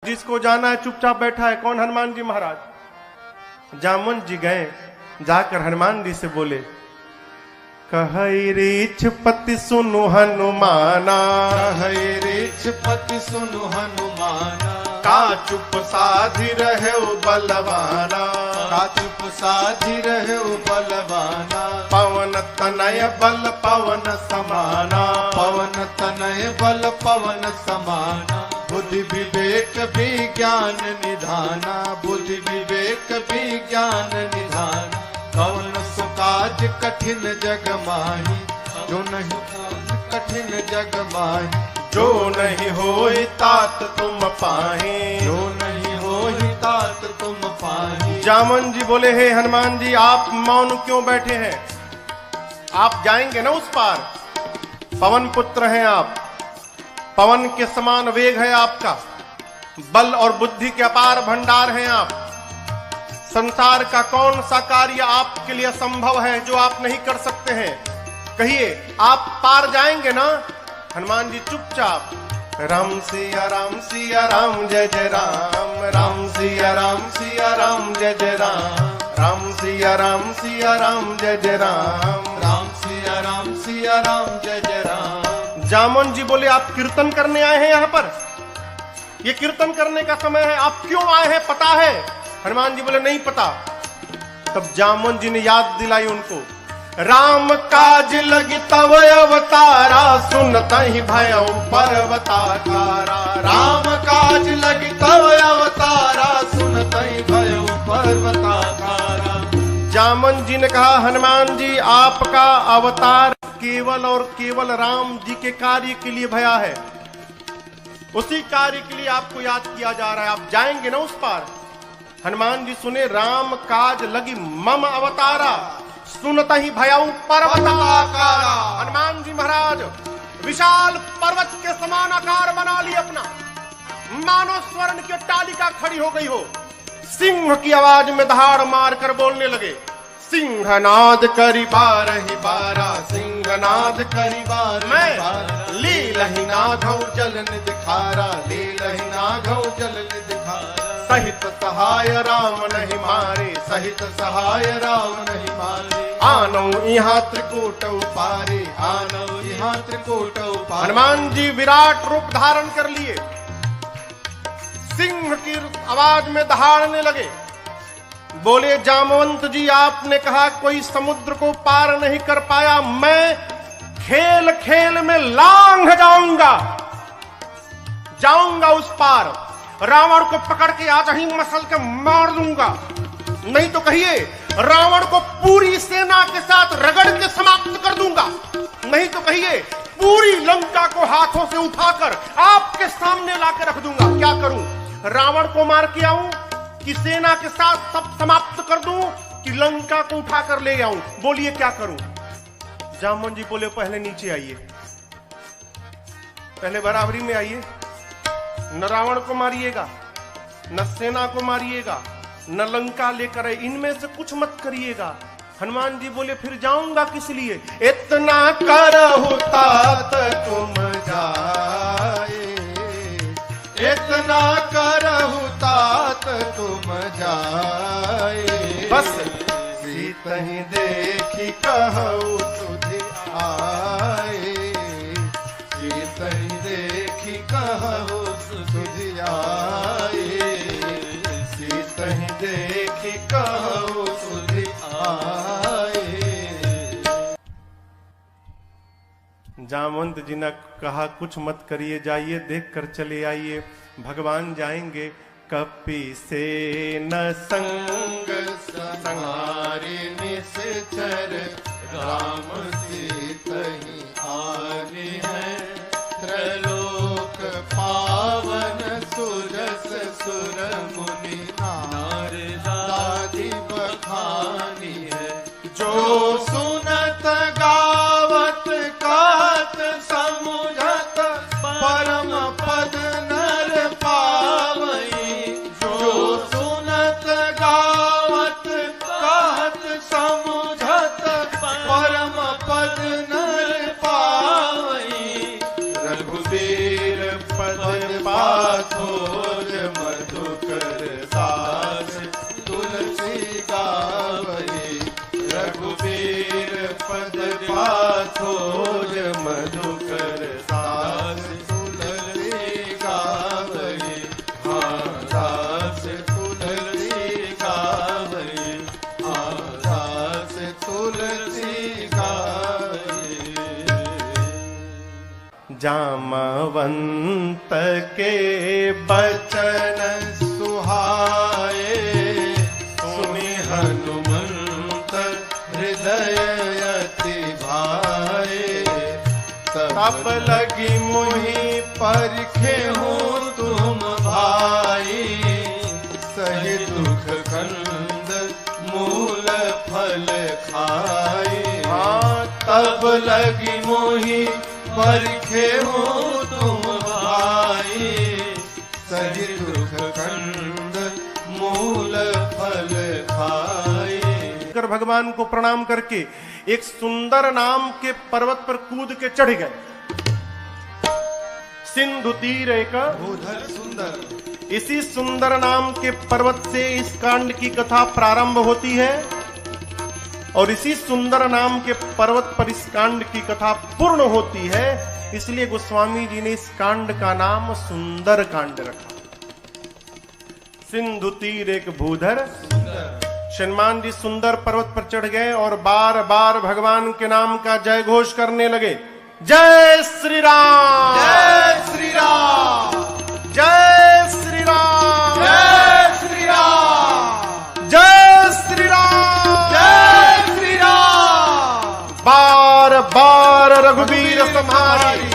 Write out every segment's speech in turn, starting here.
जिसको जाना है चुपचाप बैठा है। कौन? हनुमान जी महाराज। जामवंत जी गए, जाकर हनुमान जी से बोले, कहई रीछ पति सुनु हनुमाना, कहई रीछ पति सुनु हनुमाना, का चुप साधि रहे बलवाना, का चुप साधि रहे बलवाना, पवन तनय बल पवन समाना, पवन तनय बल पवन समाना, बुद्धि विवेक विज्ञान निधाना, बुद्धि विवेक विज्ञान निधाना, कौन सो काज कठिन जग माही, जो नहीं कठिन जग माही, जो नहीं होई तात तुम पाहे, जो नहीं होई तात तुम पाही। जामन जी बोले, हे हनुमान जी आप मौन क्यों बैठे हैं? आप जाएंगे ना उस पार, पवन पुत्र हैं आप, पवन के समान वेग है आपका, बल और बुद्धि के अपार भंडार हैं आप। संसार का कौन सा कार्य आपके लिए संभव है जो आप नहीं कर सकते हैं? कहिए, आप पार जाएंगे ना? हनुमान जी चुपचाप, राम सिया राम जय जय राम, राम सिया राम जय जय राम, राम सिया राम जय जय राम, राम सिया राम जय जय राम। जामन जी बोले, आप कीर्तन करने आए हैं यहाँ पर? ये कीर्तन करने का समय है, आप क्यों आए हैं पता है? हनुमान जी बोले, नहीं पता। तब जामन जी ने याद दिलाई उनको, राम काज लगी तव अवतारा, सुनता ही भयउ पर्वताकारा, राम काज लगी तव अवतारा, सुनता ही भयउ पर्वताकारा। जामन जी ने कहा, हनुमान जी आपका अवतार केवल और केवल राम जी के कार्य के लिए भया है, उसी कार्य के लिए आपको याद किया जा रहा है, आप जाएंगे ना उस पार? हनुमान जी सुने, राम काज लगी मम अवतारा, सुनता ही भयउ पर्वताकारा। हनुमान जी महाराज विशाल पर्वत के समान आकार बना ली अपना, मानो स्वर्ण की टालिका खड़ी हो गई हो। सिंह की आवाज में दहाड़ मार कर बोलने लगे, सिंहनाद करी बारहि बारा, सिंहनाद करी बारहि बारा, लीलहि नाघौ जलन दिखारा, लीलहि नाघौ जलन दिखारा, सहित सहाय राम नहीं मारे, सहित सहाय राम नहीं मारे, आनौ यहाँ त्रिकूट पारे, आनौ यहाँ त्रिकूट पारे। हनुमान जी विराट रूप धारण कर लिए, सिंह की आवाज में दहाड़ने लगे, बोले, जामवंत जी आपने कहा कोई समुद्र को पार नहीं कर पाया, मैं खेल खेल में लांघ जाऊंगा उस पार, रावण को पकड़ के आज ही मसल के मार दूंगा, नहीं तो कहिए रावण को पूरी सेना के साथ रगड़ के समाप्त कर दूंगा, नहीं तो कहिए पूरी लंका को हाथों से उठाकर आपके सामने लाकर रख दूंगा। क्या करूं? रावण को मार के आऊं कि सेना के साथ सब समाप्त कर दूं कि लंका को उठाकर ले आऊं? बोलिए क्या करूं? जामवंत जी बोले, पहले नीचे आइए, पहले बराबरी में आइए, न रावण को मारिएगा, न सेना को मारिएगा, न लंका लेकर आए, इनमें से कुछ मत करिएगा। हनुमान जी बोले, फिर जाऊंगा किस लिए? इतना करहु तात तुम जाए, इतना करहु तात तुम जाए, बस सीतहि देखी कहु तुझ आए, सीतहि देखी कहु तुझ आए, सीतहि देखी कहु तुझ आए। जामवंत जी ने कहा, कुछ मत करिए, जाइए देख कर चले आइए, भगवान जाएंगे। कपि से न संग संहारे निश्चर, राम सीतहि आने हैं, त्रैलोक पावन सुरस सुर मुनि, नारदादि बखानी है, जो सुनत गावत कहत समुझत, परम पद नर पावई, जो सुनत गावत कहत समुझत, परम पद नर पावई, रघुबीर पद पाथोर पाछोज मधुकर दास तुलसी गावई, हाँ दास तुलसी गावई, हाँ दास तुलसी गावई। जामवंत के बचन सुहाए, सुनि हनुमंत हृदय अति भाए, तब लगी मोहि परखे हूँ तुम भाई, सही दुख कंद मूल फल खाए। हाँ तब लगी मोहि परखे हूँ तुम भाई, सही दुख कंद मूल फल खाए। कर भगवान को प्रणाम करके एक सुंदर नाम के पर्वत पर कूद के चढ़ गए। सिंधु तीर एक भूधर सुंदर, इसी सुंदर नाम के पर्वत से इस कांड की कथा प्रारंभ होती है और इसी सुंदर नाम के पर्वत पर इस कांड की कथा पूर्ण होती है। इसलिए गोस्वामी जी ने इस कांड का नाम सुंदर कांड रखा। सिंधु तीर एक भूधर, हनुमान जी सुंदर पर्वत पर चढ़ गए और बार बार भगवान के नाम का जय घोष करने लगे। जय श्री राम, जय श्री राम, जय श्री राम, जय श्री राम, जय श्री राम, जय श्री राम। बार बार रघुवीर सम्हारी,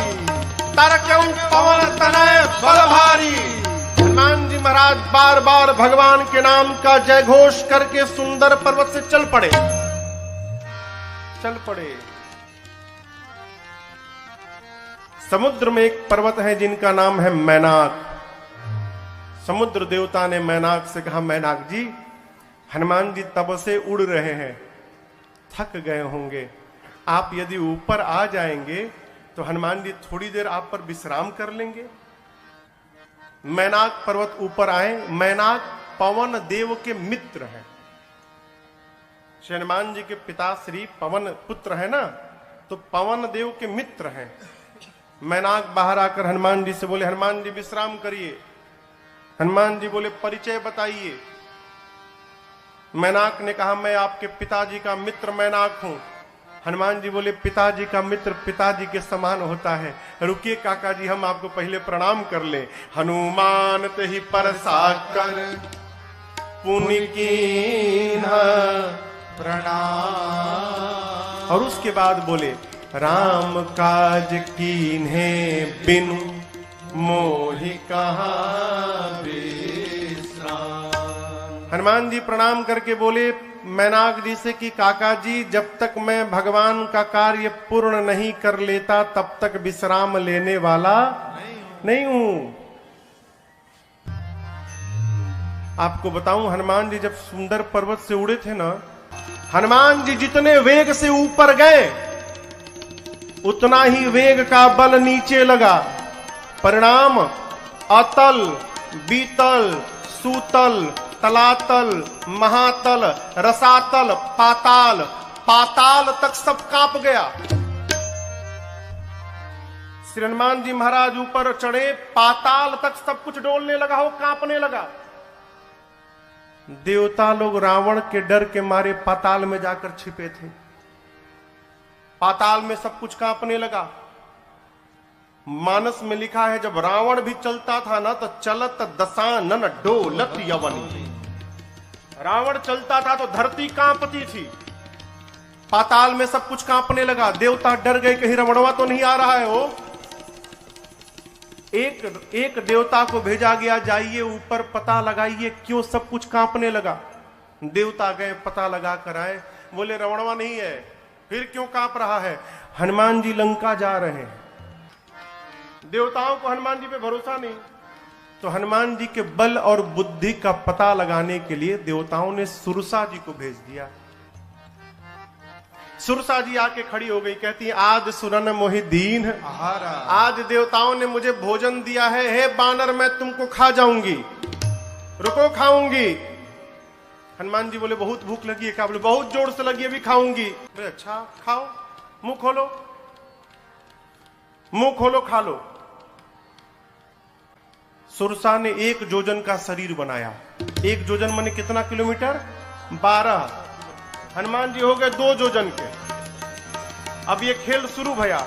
तारकें पवन तनय बल भारी। हनुमान जी महाराज बार बार भगवान के नाम का जय घोष करके सुंदर पर्वत से चल पड़े। समुद्र में एक पर्वत है जिनका नाम है मैनाक। समुद्र देवता ने मैनाक से कहा, मैनाक जी हनुमान जी तब से उड़ रहे हैं, थक गए होंगे, आप यदि ऊपर आ जाएंगे तो हनुमान जी थोड़ी देर आप पर विश्राम कर लेंगे। मैनाक पर्वत ऊपर आए। मैनाक पवन देव के मित्र हैं। हनुमान जी के पिता श्री पवन पुत्र है ना, तो पवन देव के मित्र हैं। मैनाक बाहर आकर हनुमान जी से बोले, हनुमान जी विश्राम करिए। हनुमान जी बोले, परिचय बताइए। मैनाक ने कहा, मैं आपके पिताजी का मित्र मैनाक हूं। हनुमान जी बोले, पिताजी का मित्र पिताजी के समान होता है, रुकिए काका जी हम आपको पहले प्रणाम कर ले। हनुमान ते ही परसा कर पुनि कीन्हा प्रणाम। और उसके बाद बोले, राम काज कीन्हे बिनु मोहि कहाँ विश्राम। हनुमान जी प्रणाम करके बोले मैनाक जी से कि काका जी जब तक मैं भगवान का कार्य पूर्ण नहीं कर लेता तब तक विश्राम लेने वाला नहीं हूं। आपको बताऊं, हनुमान जी जब सुंदर पर्वत से उड़े थे ना, हनुमान जी जितने वेग से ऊपर गए उतना ही वेग का बल नीचे लगा। परिणाम अतल, बीतल, सूतल, तलातल, महातल, रसातल, पाताल, पाताल तक सब कांप गया। श्री हनुमान जी महाराज ऊपर चढ़े, पाताल तक सब कुछ डोलने लगा हो, कांपने लगा। देवता लोग रावण के डर के मारे पाताल में जाकर छिपे थे। पाताल में सब कुछ कांपने लगा। मानस में लिखा है, जब रावण भी चलता था ना तो चलत दशानन डोलत यवनी। रावण चलता था तो धरती कांपती थी। पाताल में सब कुछ कांपने लगा। देवता डर गए, कहीं रावणवा तो नहीं आ रहा है। वो एक देवता को भेजा गया, जाइए ऊपर पता लगाइए क्यों सब कुछ कांपने लगा। देवता गए, पता लगा कर आए, बोले रावणवा नहीं है। फिर क्यों कांप रहा है? हनुमान जी लंका जा रहे हैं। देवताओं को हनुमान जी पे भरोसा नहीं, तो हनुमान जी के बल और बुद्धि का पता लगाने के लिए देवताओं ने सुरसा जी को भेज दिया। सुरसा जी आके खड़ी हो गई, कहती है, आज सुरन मोहि दीन, आज देवताओं ने मुझे भोजन दिया है, हे बानर मैं तुमको खा जाऊंगी, रुको खाऊंगी। हनुमान जी बोले बहुत भूख लगी है क्या? बोले बहुत जोर से लगी, अभी खाऊंगी। बोले अच्छा खाओ। मुंह खोलो, मुंह खोलो, खा लो। सुरसा ने 1 जोजन का शरीर बनाया। 1 जोजन माने कितना किलोमीटर? 12। हनुमान जी हो गए 2 जोजन के। अब ये खेल शुरू भया।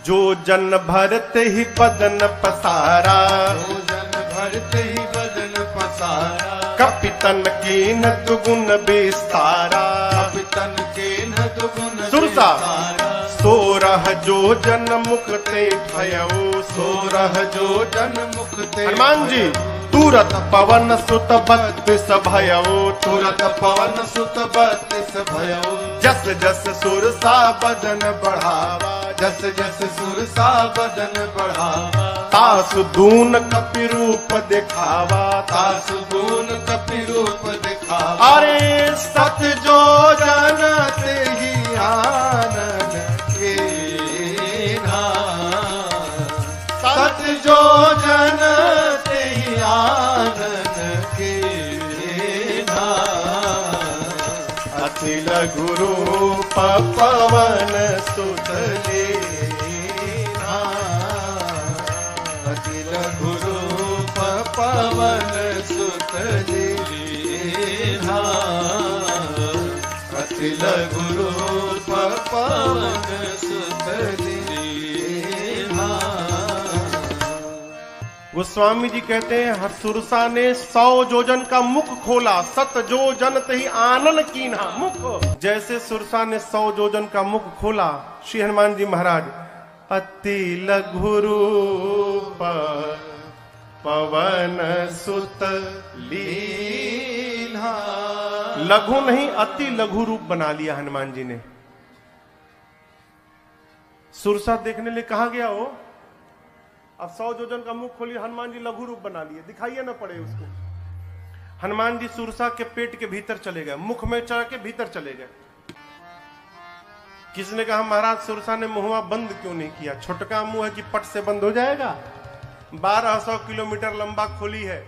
जोजन भरते ही बदन पसारा, जोजन भरते ही बदन पसारा, कपितन की न दुगुन विस्तारा, कपितन के न दुगुन सुरसा विस्तारा, 16 जोजन मुक्ते भयऊ, 16 जोजन मुक्ते हनुमान जी तुरत पवन सुत 32 भयऊ, तुरत पवन सुत 32 भयो, जस जस सुरसा बदन बढ़ावा, जस जस सुरसा बदन बढ़ावा, तासु दून कपि रूप दिखावा, तासु गुण कपि रूप दिखावा। अरे सत जो जनते ही आनंद के सत जो जनते ही आनंद के अतिल गुरु पवन सुत लीना, अतिल गुरु पवन सुत लीना, अतिल गुरु पवन सुत लीना। गोस्वामी जी कहते हैं सुरसा ने 100 जोजन का मुख खोला, 7 जोजन तही आनन कीन्हा। मुख जैसे सुरसा ने 100 जोजन का मुख खोला, श्री हनुमान जी महाराज अति लघु रूप पवन सुत लीन्हा। लघु नहीं अति लघु रूप बना लिया हनुमान जी ने। सुरसा देखने लिए कहा गया हो, अब 100 जोजन का मुख खोलिए, हनुमान जी लघु रूप बना लिए, दिखाइए ना पड़े उसको। हनुमान जी सुरसा के पेट के भीतर चले गए, मुख में चढ़ के भीतर चले गए। किसने कहा महाराज सुरसा ने मुंहवा बंद क्यों नहीं किया? छोटका मुंह है कि पट से बंद हो जाएगा? 1200 किलोमीटर लंबा खोली है।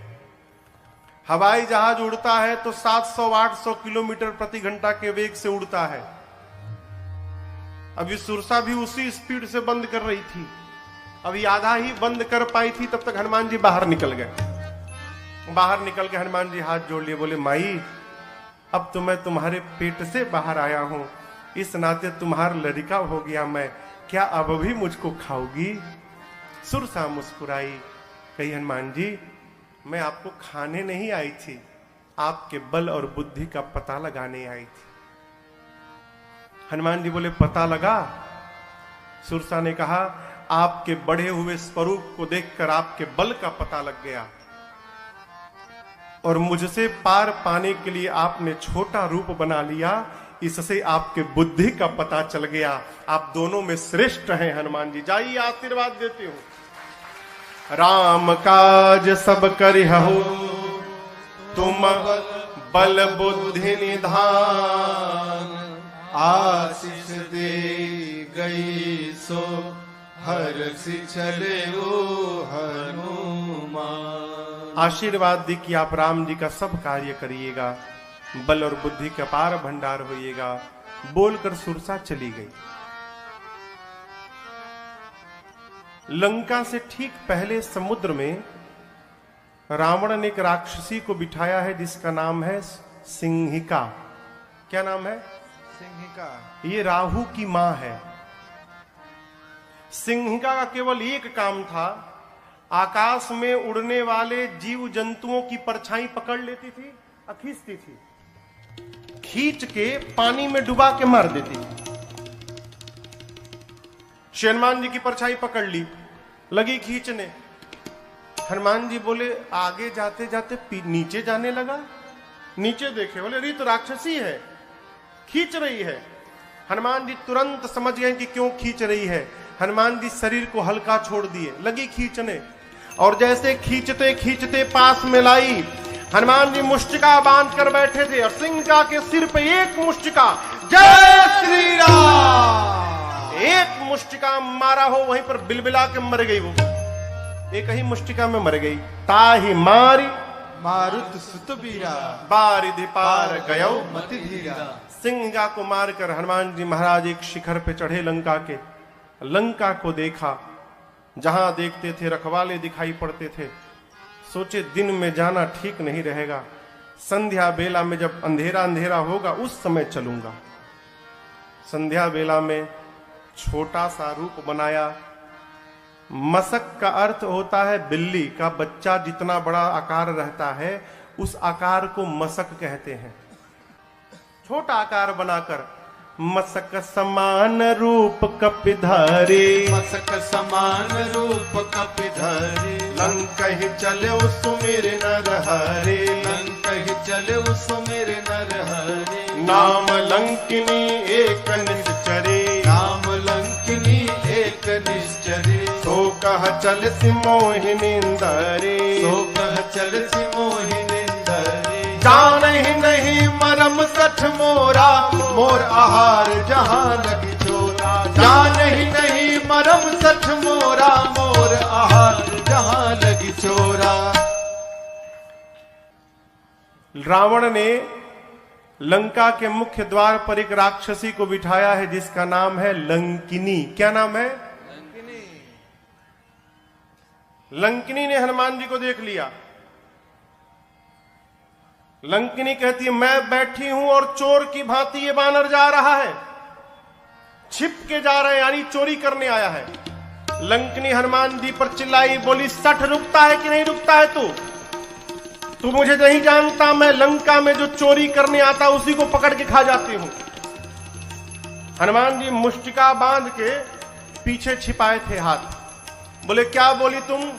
हवाई जहाज उड़ता है तो 700-800 किलोमीटर प्रति घंटा के वेग से उड़ता है। अभी सुरसा भी उसी स्पीड से बंद कर रही थी, अभी आधा ही बंद कर पाई थी, तब तक हनुमान जी बाहर निकल गए। बाहर निकल के हनुमान जी हाथ जोड़ लिए, बोले माई अब तो मैं तुम्हारे पेट से बाहर आया हूं, इस नाते तुम्हारा लड़का हो गया मैं, क्या अब भी मुझको खाओगी? सुरसा मुस्कुराई, कही हनुमान जी मैं आपको खाने नहीं आई थी, आपके बल और बुद्धि का पता लगाने आई थी। हनुमान जी बोले पता लगा? सुरसा ने कहा आपके बढ़े हुए स्वरूप को देखकर आपके बल का पता लग गया, और मुझसे पार पाने के लिए आपने छोटा रूप बना लिया, इससे आपके बुद्धि का पता चल गया। आप दोनों में श्रेष्ठ हैं हनुमान जी। जाइए आशीर्वाद देते हो। राम काज सब करिहु तुम बल बुद्धि निधान, आशीष दे गई सो हर्षि चले ओ हनुमान। आशीर्वाद दी कि आप राम जी का सब कार्य करिएगा, बल और बुद्धि का पार भंडार होइएगा। बोलकर सुरसा चली गई। लंका से ठीक पहले समुद्र में रावण ने एक राक्षसी को बिठाया है जिसका नाम है सिंहिका। क्या नाम है? सिंहिका। ये राहु की मां है। सिंहिका का केवल एक काम था, आकाश में उड़ने वाले जीव जंतुओं की परछाई पकड़ लेती थी और खींचती थी, खींच के पानी में डुबा के मार देती थी। हनुमान जी की परछाई पकड़ ली, लगी खींचने। हनुमान जी बोले आगे जाते जाते नीचे जाने लगा। नीचे देखे, बोले अरे तो राक्षसी है, खींच रही है। हनुमान जी तुरंत समझ गए कि क्यों खींच रही है। हनुमान जी शरीर को हल्का छोड़ दिए, लगी खींचने, और जैसे खींचते खींचते पास में लाई। हनुमान जी मुष्टिका बांध कर बैठे थे और सिंहिका के सिर पे एक मुष्टिका, जय श्री राम, एक मुष्टिका मारा हो, वहीं पर बिलबिला के मर गई। वो एक ही मुष्टिका में मर गई। ताही मारी मारुत सुत बीरा, बारिधि पार गयो मति धीरा। सिंह को मारकर हनुमान जी महाराज एक शिखर पे चढ़े लंका के। लंका को देखा, जहां देखते थे रखवाले दिखाई पड़ते थे। सोचे दिन में जाना ठीक नहीं रहेगा, संध्या बेला में जब अंधेरा अंधेरा होगा उस समय चलूंगा। संध्या बेला में छोटा सा रूप बनाया। मसक का अर्थ होता है बिल्ली का बच्चा जितना बड़ा आकार रहता है उस आकार को मसक कहते हैं। छोटा आकार बनाकर मसक समान रूप कपिधारी, मसक समान रूप कपिधारी, लंकहि चले सुमिर नर हरे, लंकहि चले सुमिर नर हरे। नाम लंकिनी एक निश्चरे, नाम लंकिनी एक निश्चरे। सो कह चल सी मोहिनींदरे, सो कह चल सी मोहिनींदरे। जानहि नहीं मरम सठ मोरा, मोर आहार जहां लगी चोरा। जानहि नहीं मरम सठ मोरा, मोर आहार जहां लगी चोरा। रावण ने लंका के मुख्य द्वार पर एक राक्षसी को बिठाया है जिसका नाम है लंकिनी। क्या नाम है? लंकिनी ने हनुमान जी को देख लिया। लंकिनी कहती है मैं बैठी हूं और चोर की भांति ये बानर जा रहा है, छिप के जा रहा है, यानी चोरी करने आया है। लंकिनी हनुमान जी पर चिल्लाई, बोली सठ रुकता है कि नहीं रुकता है तू मुझे नहीं जानता, मैं लंका में जो चोरी करने आता उसी को पकड़ के खा जाती हूं। हनुमान जी मुष्टिका बांध के पीछे छिपाए थे हाथ। बोले क्या बोली तुम?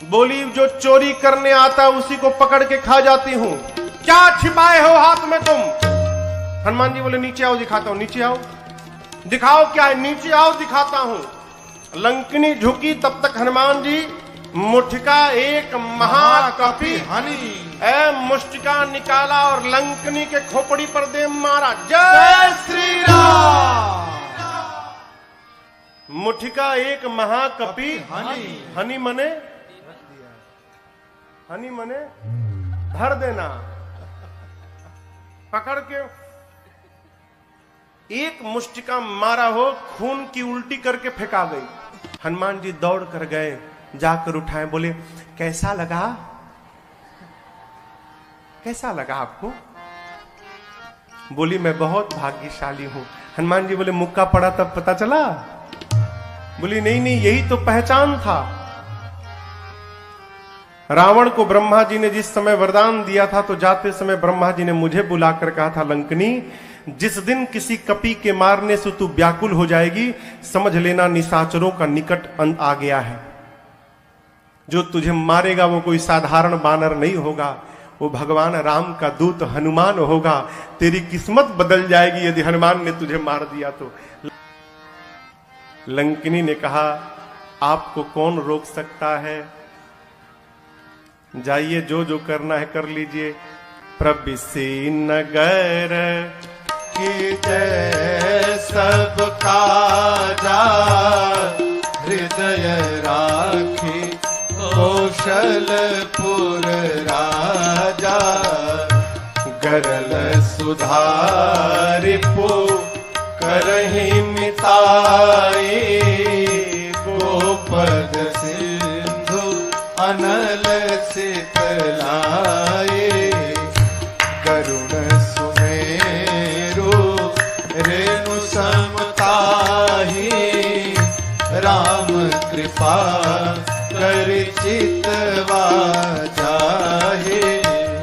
बोली जो चोरी करने आता उसी को पकड़ के खा जाती हूं। क्या छिपाए हो हाथ में तुम? हनुमान जी बोले नीचे आओ दिखाता हूं। नीचे आओ, दिखाओ क्या है? नीचे आओ दिखाता हूं। लंकिनी झुकी, तब तक हनुमान जी मुठिका एक महाकपि हनी मुष्टिका निकाला और लंकिनी के खोपड़ी पर दे मारा। जय श्री राम। मुठिका एक महाकपि हनी मने, हनी मने धर देना, पकड़ के एक मुष्टिका मारा हो, खून की उल्टी करके फेंका गई। हनुमान जी दौड़ कर गए, जाकर उठाए, बोले कैसा लगा? कैसा लगा आपको? बोली मैं बहुत भाग्यशाली हूं। हनुमान जी बोले मुक्का पड़ा तब पता चला? बोली नहीं नहीं, यही तो पहचान था। रावण को ब्रह्मा जी ने जिस समय वरदान दिया था तो जाते समय ब्रह्मा जी ने मुझे बुलाकर कहा था लंकिनी जिस दिन किसी कपि के मारने से तू व्याकुल हो जाएगी समझ लेना निशाचरों का निकट अंत आ गया है। जो तुझे मारेगा वो कोई साधारण बानर नहीं होगा, वो भगवान राम का दूत हनुमान होगा। तेरी किस्मत बदल जाएगी यदि हनुमान ने तुझे मार दिया तो। लंकिनी ने कहा आपको कौन रोक सकता है, जाइए जो जो करना है कर लीजिए। प्रबिसी नगर की जय सब काजा, हृदय राखी कौशलपुर राजा। गरल सुधारिपो करहि मिताई, गोपद सिंधु अनल शीतलाए। करुण सुमेरु रेणु समताही, राम कृपा कर चितवा जाहे।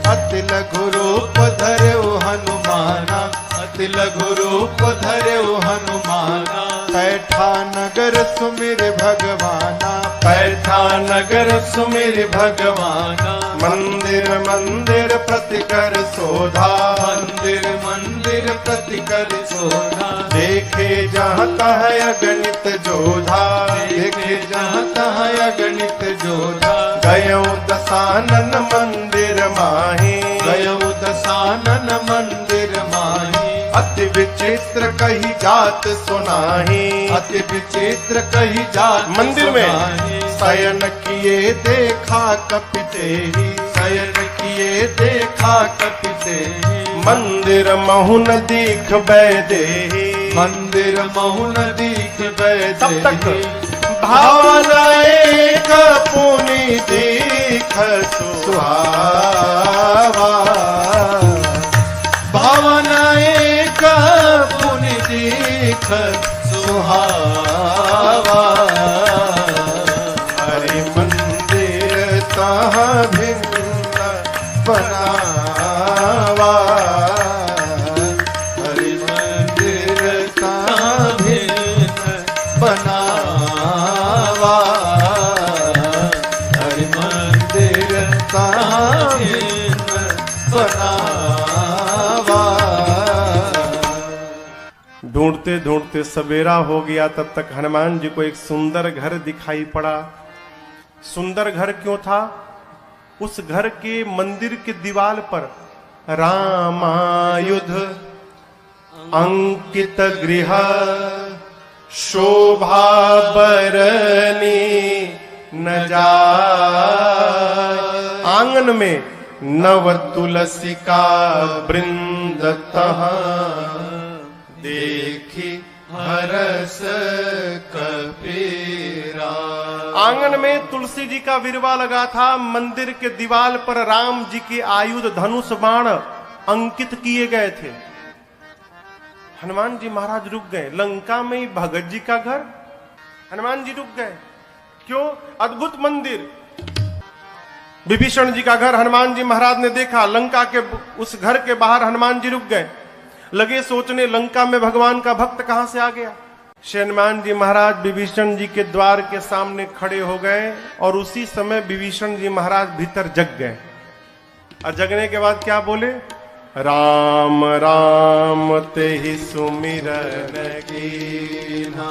अति लघु रूप धर्यो हनुमाना, अति लघु रूप धर्यो हनुमाना। पैठा नगर सुमिर भगवाना, पैठा नगर सुमिर भगवाना। मंदिर मंदिर प्रतिकर शोधा, मंदिर मंदिर प्रतिकर शोधा। देखे जहाँ तह अगणित जोधा, देखे जहाँ तह अगणित जोधा। गयो दसानन मंदिर माही, गयो दसानन मंदिर माही। अति विचित्र कही जात सुनाही, अति विचित्र कही जात मंदिर में शयन किए देखा कपि तेहि, शयन किए देखा कपि तेहि। मंदिर महु न दीख बैदे, मंदिर महु न दीख बैदे। तब तक भावना एक पुनि दीख सुहावा, भावना एक पुनि दीख सुहावा। हरि मंदिर तहाँ भिन्न बनावा, हरि मंदिर तहाँ भिन्न बनावा, हरि मंदिर तहाँ भिन्न बनावा। ढूंढते ढूंढते सवेरा हो गया। तब तक हनुमान जी को एक सुंदर घर दिखाई पड़ा। सुंदर घर क्यों था? उस घर के मंदिर के दीवार पर रामायुध अंकित गृह शोभा बरनी न जाय। आंगन में नव तुलसी का वृंद तहाँ देखी हरस कबीरा। आंगन में तुलसी जी का विरवा लगा था। मंदिर के दीवार पर राम जी के आयुध धनुष बाण अंकित किए गए थे। हनुमान जी महाराज रुक गए। लंका में ही भगत जी का घर, हनुमान जी रुक गए। क्यों? अद्भुत मंदिर। विभीषण जी का घर हनुमान जी महाराज ने देखा। लंका के उस घर के बाहर हनुमान जी रुक गए। लगे सोचने, लंका में भगवान का भक्त कहां से आ गया। हनुमान जी महाराज विभीषण जी के द्वार के सामने खड़े हो गए और उसी समय विभीषण जी महाराज भीतर जग गए। और जगने के बाद क्या बोले? राम राम ते ही सुमिरन कीन्हा।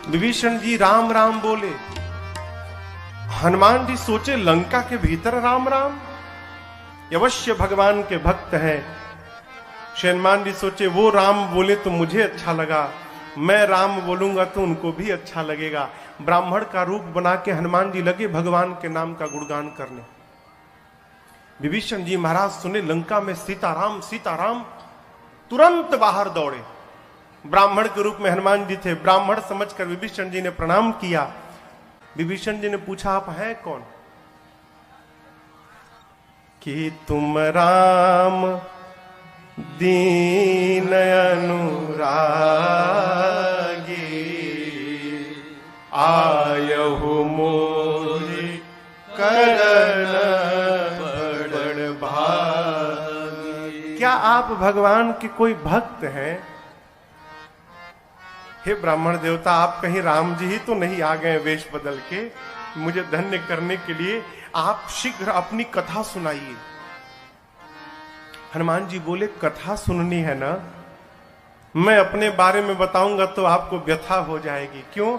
विभीषण जी राम राम बोले। हनुमान जी सोचे, लंका के भीतर राम राम, अवश्य भगवान के भक्त हैं। हनुमान जी सोचे, वो राम बोले तो मुझे अच्छा लगा, मैं राम बोलूंगा तो उनको भी अच्छा लगेगा। ब्राह्मण का रूप बना के हनुमान जी लगे भगवान के नाम का गुणगान करने। विभीषण जी महाराज सुने लंका में सीताराम सीताराम, तुरंत बाहर दौड़े। ब्राह्मण के रूप में हनुमान जी थे। ब्राह्मण समझकर विभीषण जी ने प्रणाम किया। विभीषण जी ने पूछा, आप हैं कौन? कि तुम राम दीन अनुरागी, आयहु मोहि करन बड़ भागी। क्या आप भगवान के कोई भक्त हैं? हे ब्राह्मण देवता, आप कहीं राम जी ही तो नहीं आ गए वेश बदल के मुझे धन्य करने के लिए? आप शीघ्र अपनी कथा सुनाइए। हनुमान जी बोले, कथा सुननी है ना? मैं अपने बारे में बताऊंगा तो आपको व्यथा हो जाएगी। क्यों?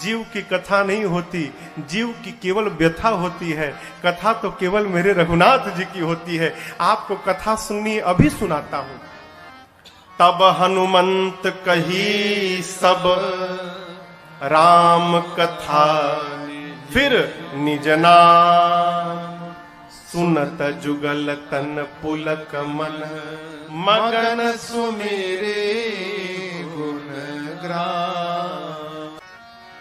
जीव की कथा नहीं होती, जीव की केवल व्यथा होती है। कथा तो केवल मेरे रघुनाथ जी की होती है। आपको कथा सुननी, अभी सुनाता हूं। तब हनुमंत कही सब राम कथा, फिर निज नाम सुनत जुगल तन पुलक मन, मगन सुमेरे गुण ग्राम।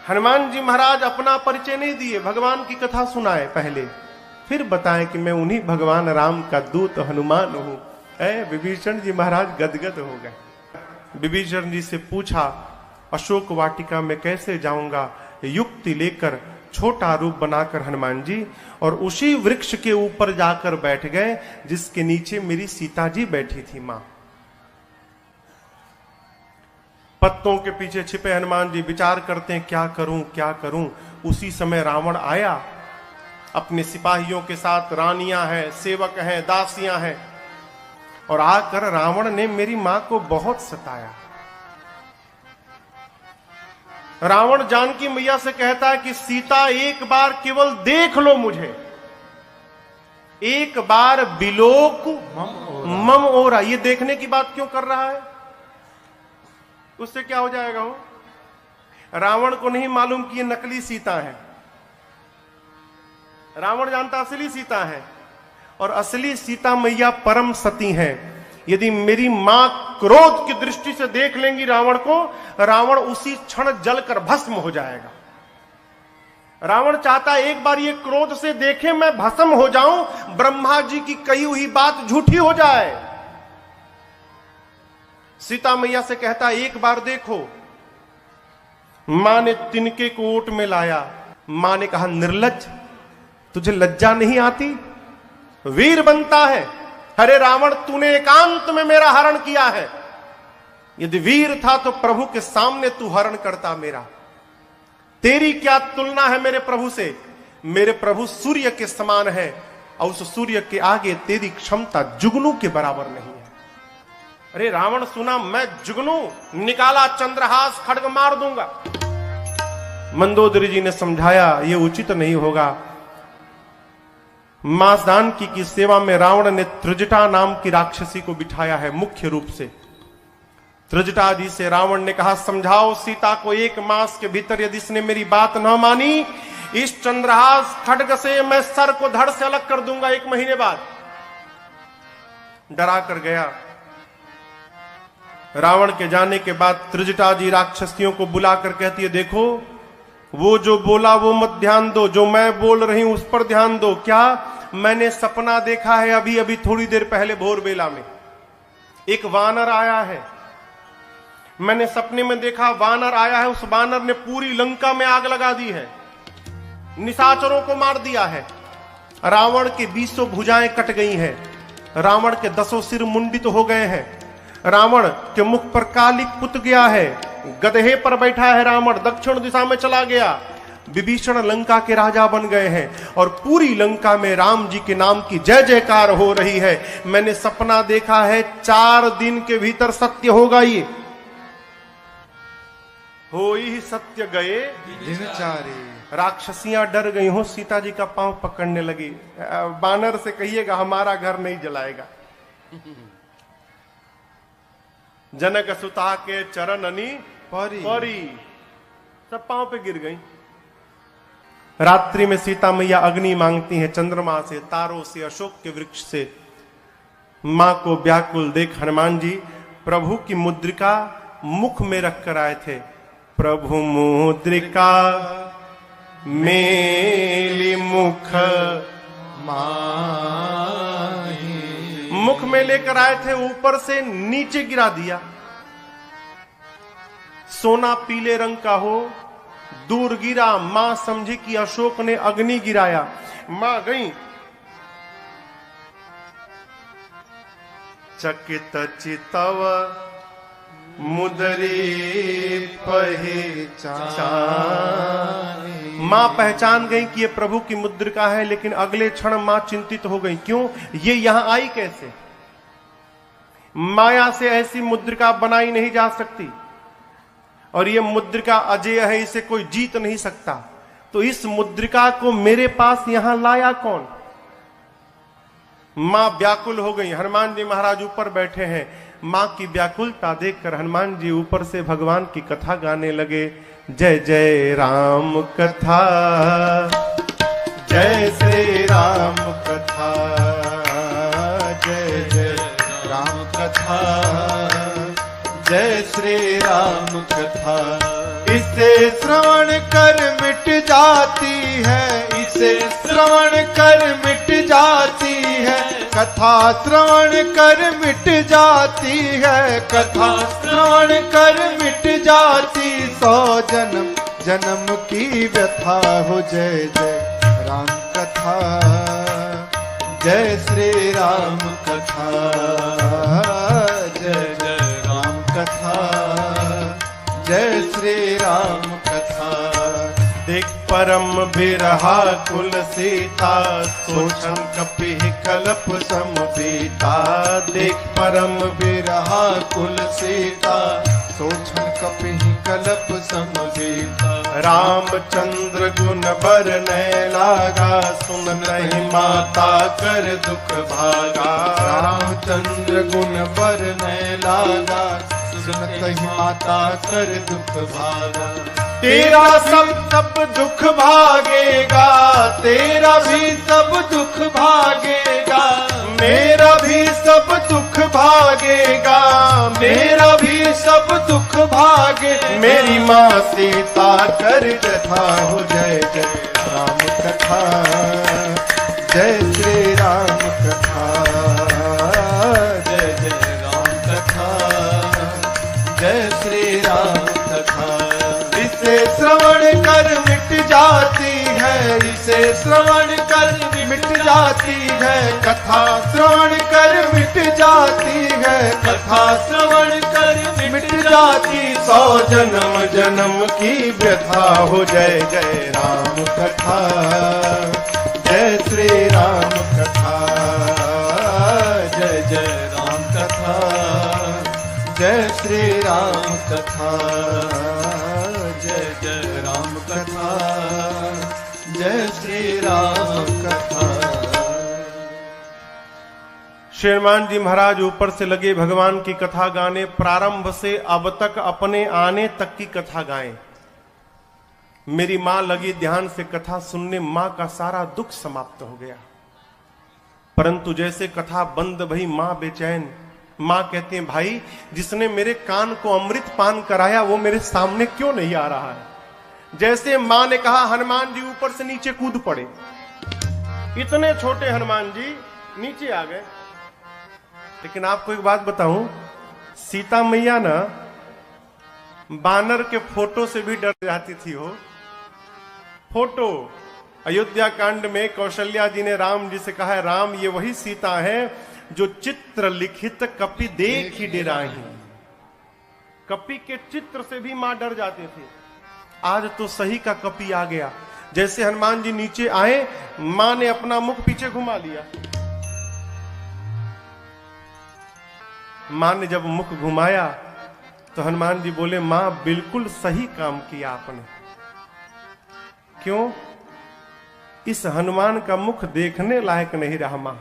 हनुमान जी महाराज अपना परिचय नहीं दिए, भगवान की कथा सुनाए पहले, फिर बताएं कि मैं उन्हीं भगवान राम का दूत हनुमान हूं। विभीषण जी महाराज गदगद हो गए। विभीषण जी से पूछा, अशोक वाटिका में कैसे जाऊंगा? युक्ति लेकर छोटा रूप बनाकर हनुमान जी और उसी वृक्ष के ऊपर जाकर बैठ गए जिसके नीचे मेरी सीता जी बैठी थी मां। पत्तों के पीछे छिपे हनुमान जी विचार करते हैं, क्या करूं क्या करूं। उसी समय रावण आया अपने सिपाहियों के साथ। रानियां हैं, सेवक हैं, दासियां हैं, और आकर रावण ने मेरी मां को बहुत सताया। रावण जानकी मैया से कहता है कि सीता एक बार केवल देख लो मुझे, एक बार बिलोक मम ओरा। ये देखने की बात क्यों कर रहा है? उससे क्या हो जाएगा? वो रावण को नहीं मालूम कि ये नकली सीता है। रावण जानता असली सीता है, और असली सीता मैया परम सती है। यदि मेरी मां क्रोध की दृष्टि से देख लेंगी रावण को, रावण उसी क्षण जलकर भस्म हो जाएगा। रावण चाहता है एक बार ये क्रोध से देखे, मैं भस्म हो जाऊं, ब्रह्मा जी की कही हुई बात झूठी हो जाए। सीता मैया से कहता एक बार देखो। मां ने तिनके को ओट में लाया। मां ने कहा निर्लज्ज, तुझे लज्जा नहीं आती? वीर बनता है। अरे रावण, तूने एकांत में मेरा हरण किया है। यदि वीर था तो प्रभु के सामने तू हरण करता मेरा। तेरी क्या तुलना है मेरे प्रभु से? मेरे प्रभु सूर्य के समान है और उस सूर्य के आगे तेरी क्षमता जुगनू के बराबर नहीं है। अरे रावण सुना, मैं जुगनू, निकाला चंद्रहास, खड्ग मार दूंगा। मंदोदरी जी ने समझाया ये उचित नहीं होगा। मासदान की सेवा में रावण ने त्रिजटा नाम की राक्षसी को बिठाया है मुख्य रूप से। त्रिजटा जी से रावण ने कहा समझाओ सीता को, 1 मास के भीतर यदि इसने मेरी बात न मानी, इस चंद्रहास खड्ग से मैं सर को धड़ से अलग कर दूंगा 1 महीने बाद। डरा कर गया। रावण के जाने के बाद त्रिजटा जी राक्षसियों को बुलाकर कहती है देखो, वो जो बोला वो मत ध्यान दो, जो मैं बोल रही हूं उस पर ध्यान दो। क्या? मैंने सपना देखा है अभी अभी थोड़ी देर पहले भोर बेला में। एक वानर आया है, मैंने सपने में देखा वानर आया है। उस वानर ने पूरी लंका में आग लगा दी है, निशाचरों को मार दिया है। रावण की 20 भुजाएं कट गई हैं, रावण के 10 सिर मुंडित हो गए हैं, रावण के मुख पर कालिक पुत गया है, गधे पर बैठा है रावण, दक्षिण दिशा में चला गया। विभीषण लंका के राजा बन गए हैं और पूरी लंका में राम जी के नाम की जय जयकार हो रही है। मैंने सपना देखा है 4 दिन के भीतर सत्य होगा। ये हो ही सत्य गए दिनचारी। राक्षसियां डर गई हो, सीता जी का पांव पकड़ने लगी। बानर से कहिएगा हमारा घर नहीं जलाएगा। जनक सुता के चरण अनी परी सब पांव पे गिर गई। रात्रि में सीता मैया अग्नि मांगती हैं, चंद्रमा से, तारों से, अशोक के वृक्ष से। मां को व्याकुल देख हनुमान जी प्रभु की मुद्रिका मुख में रख कर आए थे। प्रभु मुद्रिका मेली मुख माही, मुख में लेकर आए थे, ऊपर से नीचे गिरा दिया। सोना पीले रंग का हो, दूर गिरा। मां समझी कि अशोक ने अग्नि गिराया। मां गई, चकित चितव मुदरी पहचान। मां पहचान गई कि ये प्रभु की मुद्रिका है, लेकिन अगले क्षण मां चिंतित हो गई। क्यों? ये यहां आई कैसे? माया से ऐसी मुद्रिका बनाई नहीं जा सकती और ये मुद्रिका अजेय है, इसे कोई जीत नहीं सकता। तो इस मुद्रिका को मेरे पास यहां लाया कौन? मां व्याकुल हो गई। हनुमान जी महाराज ऊपर बैठे हैं। मां की व्याकुलता देखकर हनुमान जी ऊपर से भगवान की कथा गाने लगे। जय जय राम कथा, जय श्री राम कथा, जय जय राम कथा, जय श्री राम कथा। इसे श्रवण कर मिट जाती है, इसे श्रवण कर मिट जाती है, कथा श्रवण कर मिट जाती है, कथा श्रवण कर मिट जाती। 100 जन्म जन्म की व्यथा हो। जय जय राम कथा, जय श्री राम कथा, जय जय राम कथा, जय श्री राम कथा। देख परम बिरहा कुल सीता, सोचन कपि कल्प समबीता। देख परम बिरहा कुल सीता, सोचन कपि कल्प समबीता। रामचंद्र गुण बरनै लागा, सुन नहीं माता कर दुख भागा। रामचंद्र गुण बरनै लागा, सुनत ही माता कर दुख भागा। तेरा सब दुख भागेगा, तेरा भी सब दुख भागेगा, मेरा भी सब दुख भागेगा, मेरा भी सब दुख भागे। मेरी माँ सीता कर कथा हो जय जय राम कथा, जय श्री राम कथा, जय जय राम कथा, जय श्री राम कथा। इसे श्रवण कर मिट जाती है, इसे श्रवण कर मिट जाती है, कथा श्रवण कर मिट जाती है, कथा श्रवण कर मिट जाती। 100 जन्म जन्म की व्यथा हो जय जय राम कथा, जय श्री राम कथा, जय जय राम कथा, जय श्री राम कथा, जय जय राम कथा, जय श्री राम कथा। श्री हनुमान जी महाराज ऊपर से लगे भगवान की कथा गाने, प्रारंभ से अब तक अपने आने तक की कथा गाएं। मेरी मां लगी ध्यान से कथा सुनने, मां का सारा दुख समाप्त हो गया। परंतु जैसे कथा बंद भई मां बेचैन। मां कहती हैं, भाई जिसने मेरे कान को अमृत पान कराया वो मेरे सामने क्यों नहीं आ रहा है। जैसे मां ने कहा, हनुमान जी ऊपर से नीचे कूद पड़े। इतने छोटे हनुमान जी नीचे आ गए। लेकिन आपको एक बात बताऊं, सीता मैया ना बानर के फोटो से भी डर जाती थी। हो फोटो, अयोध्या कांड में कौशल्या जी ने राम जी से कहा है, राम ये वही सीता है जो चित्र लिखित कपि देख ही डेराही। कपि के चित्र से भी मां डर जाते थे। आज तो सही का कपि आ गया। जैसे हनुमान जी नीचे आए, मां ने अपना मुख पीछे घुमा लिया। मां ने जब मुख घुमाया तो हनुमान जी बोले, मां बिल्कुल सही काम किया आपने। क्यों? इस हनुमान का मुख देखने लायक नहीं रहा। मां,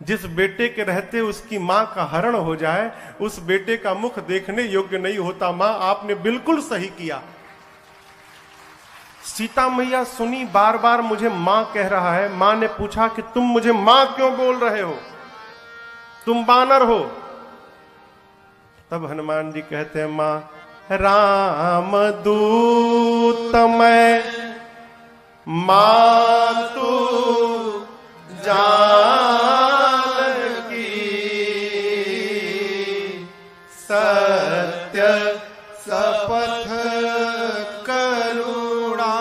जिस बेटे के रहते उसकी मां का हरण हो जाए, उस बेटे का मुख देखने योग्य नहीं होता। मां आपने बिल्कुल सही किया। सीता मैया सुनी, बार बार मुझे मां कह रहा है। मां ने पूछा कि तुम मुझे मां क्यों बोल रहे हो, तुम बानर हो। तब हनुमान जी कहते हैं, मां राम दूत मैं, मां तू जानकी, सत्य सपथ करुणा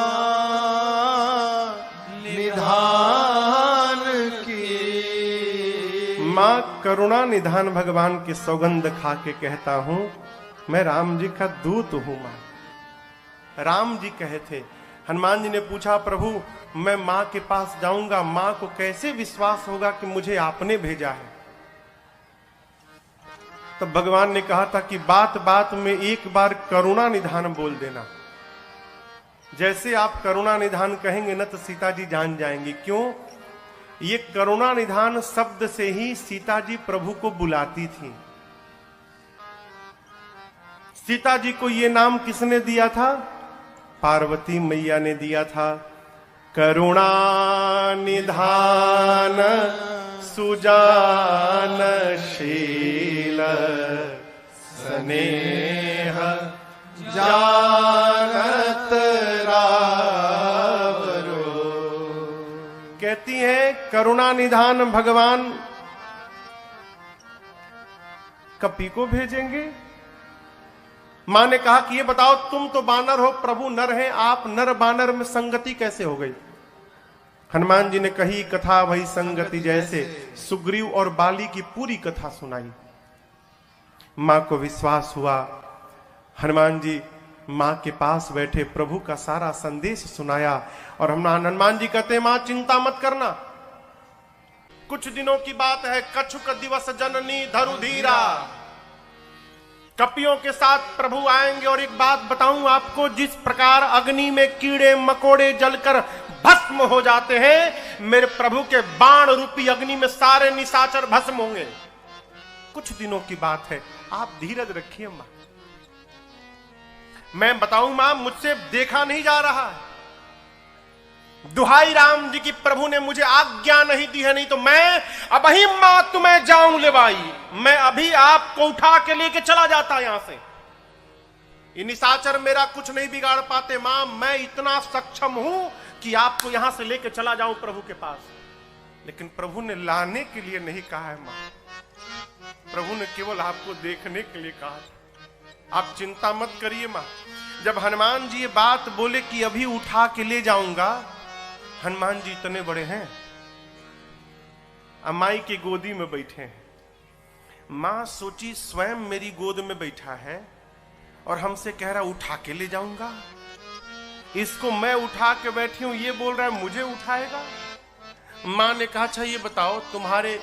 निधान की। मां करुणा निधान भगवान की सौगंध खा के कहता हूं, मैं राम जी का दूत हूं। मां राम जी कहे थे। हनुमान जी ने पूछा, प्रभु मैं मां के पास जाऊंगा, मां को कैसे विश्वास होगा कि मुझे आपने भेजा है। तब भगवान ने कहा था कि बात बात में एक बार करुणा निधान बोल देना। जैसे आप करुणा निधान कहेंगे ना तो सीता जी जान जाएंगी। क्यों? ये करुणा निधान शब्द से ही सीता जी प्रभु को बुलाती थी। सीता जी को ये नाम किसने दिया था? पार्वती मैया ने दिया था। करुणा निधान सुजान शील स्नेह जानत रावरो। कहती है करुणा निधान भगवान कपि को भेजेंगे। मां ने कहा कि ये बताओ, तुम तो बानर हो, प्रभु नर हैं, आप नर बानर में संगति कैसे हो गई? हनुमान जी ने कही कथा वही संगति जैसे। सुग्रीव और बाली की पूरी कथा सुनाई। मां को विश्वास हुआ। हनुमान जी मां के पास बैठे प्रभु का सारा संदेश सुनाया। और हनुमान जी कहते हैं, मां चिंता मत करना, कुछ दिनों की बात है। कछुक दिवस जननी धरु धीरा, कपियों के साथ प्रभु आएंगे। और एक बात बताऊं आपको, जिस प्रकार अग्नि में कीड़े मकोड़े जलकर भस्म हो जाते हैं, मेरे प्रभु के बाण रूपी अग्नि में सारे निशाचर भस्म होंगे। कुछ दिनों की बात है, आप धीरज रखिए मां। मैं बताऊं मां, मुझसे देखा नहीं जा रहा है। दुहाई राम जी की, प्रभु ने मुझे आज्ञा नहीं दी है, नहीं तो मैं अभी मां तुम्हें जाऊं ले भाई, मैं अभी आपको उठा के लेके चला जाता यहां से। ये निशाचर मेरा कुछ नहीं बिगाड़ पाते मां, मैं इतना सक्षम हूं कि आपको यहां से लेके चला जाऊं प्रभु के पास। लेकिन प्रभु ने लाने के लिए नहीं कहा है मां, प्रभु ने केवल आपको देखने के लिए कहा। आप चिंता मत करिए मां। जब हनुमान जी ये बात बोले कि अभी उठा के ले जाऊंगा, हनुमान जी इतने बड़े हैं, अमाई की गोदी में बैठे हैं। मां सोची स्वयं मेरी गोद में बैठा है और हमसे कह रहा उठा के ले जाऊंगा। इसको मैं उठा के बैठी हूं, ये बोल रहा है मुझे उठाएगा। मां ने कहा अच्छा ये बताओ, तुम्हारे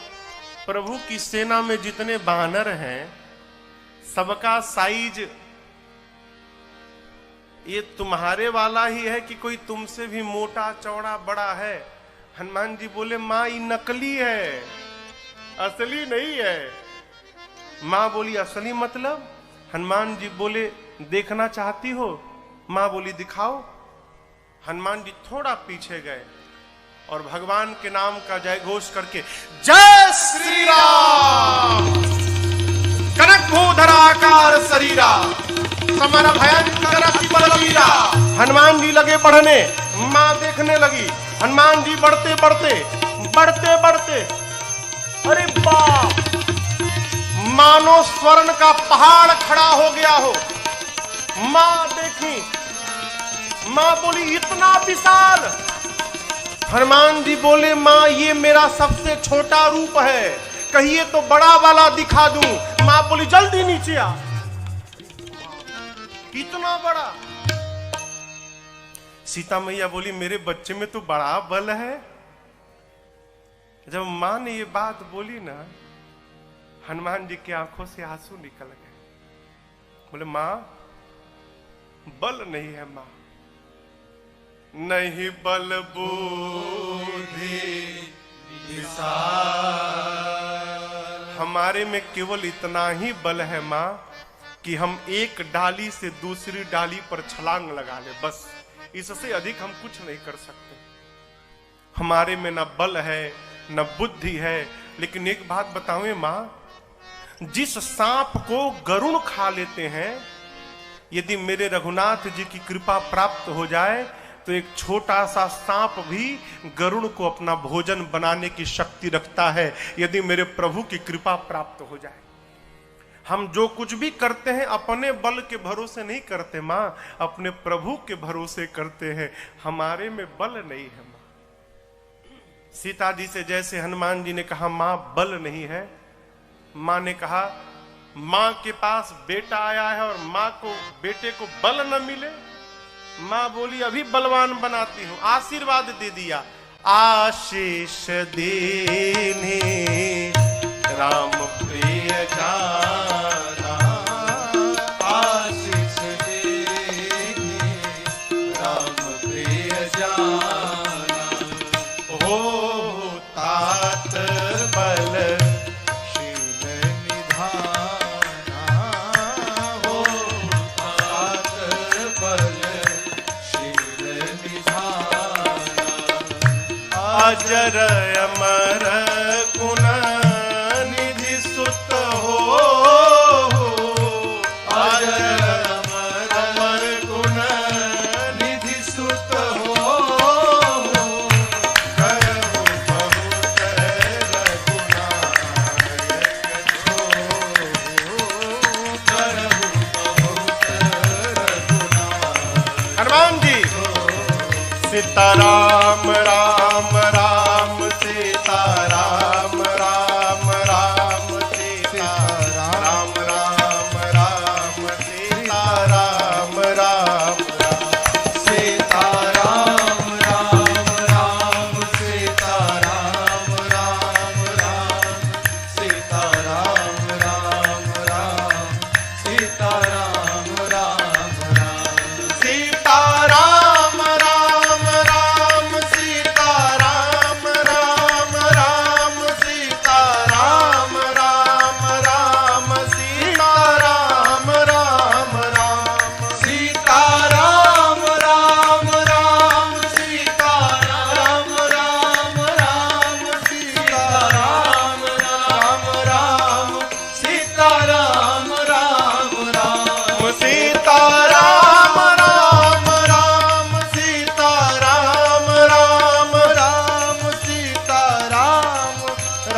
प्रभु की सेना में जितने बानर हैं सबका साइज ये तुम्हारे वाला ही है कि कोई तुमसे भी मोटा चौड़ा बड़ा है? हनुमान जी बोले मां ये नकली है, असली नहीं है। मां बोली असली मतलब? हनुमान जी बोले देखना चाहती हो? मां बोली दिखाओ। हनुमान जी थोड़ा पीछे गए और भगवान के नाम का जय घोष करके जय श्री राम, कनक भूधराकार शरीरा, समर भयंकर अति बलवीरा। हनुमान जी लगे बढ़ने, मां देखने लगी। हनुमान जी बढ़ते बढ़ते बढ़ते बढ़ते, अरे बाप, मानो स्वर्ण का पहाड़ खड़ा हो गया हो। मां देखी, मां बोली इतना विशाल। हनुमान जी बोले मां ये मेरा सबसे छोटा रूप है, कहिए तो बड़ा वाला दिखा दूं। मां बोली जल्दी नीचे आ। कितना बड़ा? सीता मैया बोली मेरे बच्चे में तो बड़ा बल है। जब मां ने ये बात बोली ना, हनुमान जी की आंखों से आंसू निकल गए। बोले मां बल नहीं है मां, नहीं बल बुद्धि विशाल, हमारे में केवल इतना ही बल है मां कि हम एक डाली से दूसरी डाली पर छलांग लगा ले, बस। इससे अधिक हम कुछ नहीं कर सकते। हमारे में न बल है न बुद्धि है। लेकिन एक बात बताऊं मां, जिस सांप को गरुड़ खा लेते हैं, यदि मेरे रघुनाथ जी की कृपा प्राप्त हो जाए तो एक छोटा सा सांप भी गरुड़ को अपना भोजन बनाने की शक्ति रखता है, यदि मेरे प्रभु की कृपा प्राप्त हो जाए। हम जो कुछ भी करते हैं अपने बल के भरोसे नहीं करते मां, अपने प्रभु के भरोसे करते हैं। हमारे में बल नहीं है मां। सीता जी से जैसे हनुमान जी ने कहा मां बल नहीं है, मां ने कहा मां के पास बेटा आया है और मां को बेटे को बल न मिले। मां बोली अभी बलवान बनाती हूं। आशीर्वाद दे दिया, आशीष देने राम प्रिय जाना, आशीष देने राम प्रिय जाना, हो तात बल शील निधाना, हो तात बल शील निधाना, अजर अमर गुण निधि सुत हो, अजर अमर गुण निधि सुत हो, करहु बहुत रघुनायक छो, करहु बहुत रघुनायक। हनुमान जी सीताराम राम राम सीताराम राम राम सीताराम राम राम सीताराम राम सीताराम राम राम सीताराम राम राम सीताराम राम राम सीताराम राम राम सीताराम राम राम सीता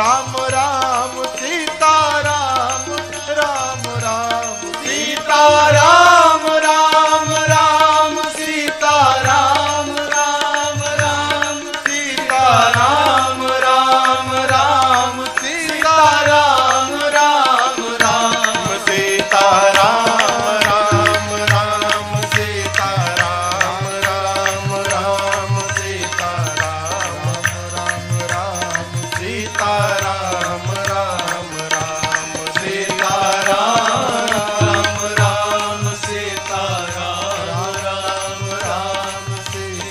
राम राम सीता राम राम राम सीता राम राम राम सीता राम राम राम सीता राम राम राम सीता राम राम राम सीता राम राम राम सीता राम राम राम सीता राम राम राम सीता राम राम राम सीता राम राम सीता राम राम राम सीता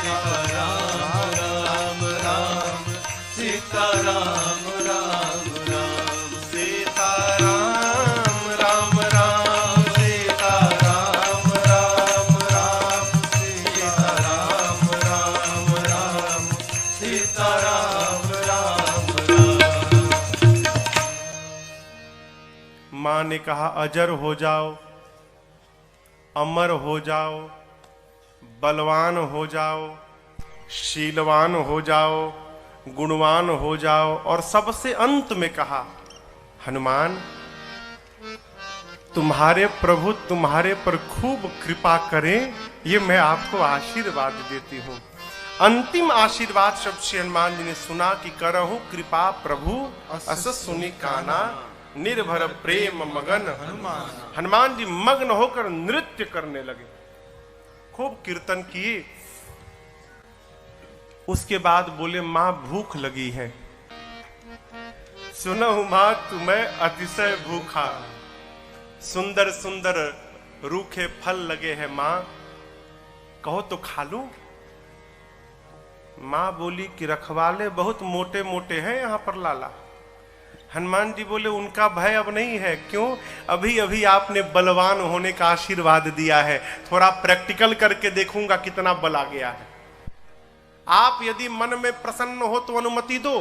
राम राम राम सीता राम राम राम सीता राम राम राम सीता राम राम राम सीता राम राम राम सीता राम राम राम। मां ने कहा अजर हो जाओ, अमर हो जाओ, बलवान हो जाओ, शीलवान हो जाओ, गुणवान हो जाओ, और सबसे अंत में कहा हनुमान तुम्हारे प्रभु तुम्हारे पर खूब कृपा करें, ये मैं आपको आशीर्वाद देती हूं। अंतिम आशीर्वाद शब्द श्री हनुमान जी ने सुना कि करहु कृपा प्रभु अस सुनि काना, निर्भर प्रेम मगन हनुमान जी मग्न होकर नृत्य करने लगे, खूब कीर्तन किए। उसके बाद बोले मां भूख लगी है। सुनहु मां तुम्हें अतिशय भूखा, सुंदर सुंदर रूखे फल लगे हैं मां, कहो तो खा लूं। मां बोली कि रखवाले बहुत मोटे मोटे हैं यहां पर लाला। हनुमान जी बोले उनका भय अब नहीं है, क्यों? अभी अभी आपने बलवान होने का आशीर्वाद दिया है, थोड़ा प्रैक्टिकल करके देखूंगा कितना बल आ गया है। आप यदि मन में प्रसन्न हो तो अनुमति दो।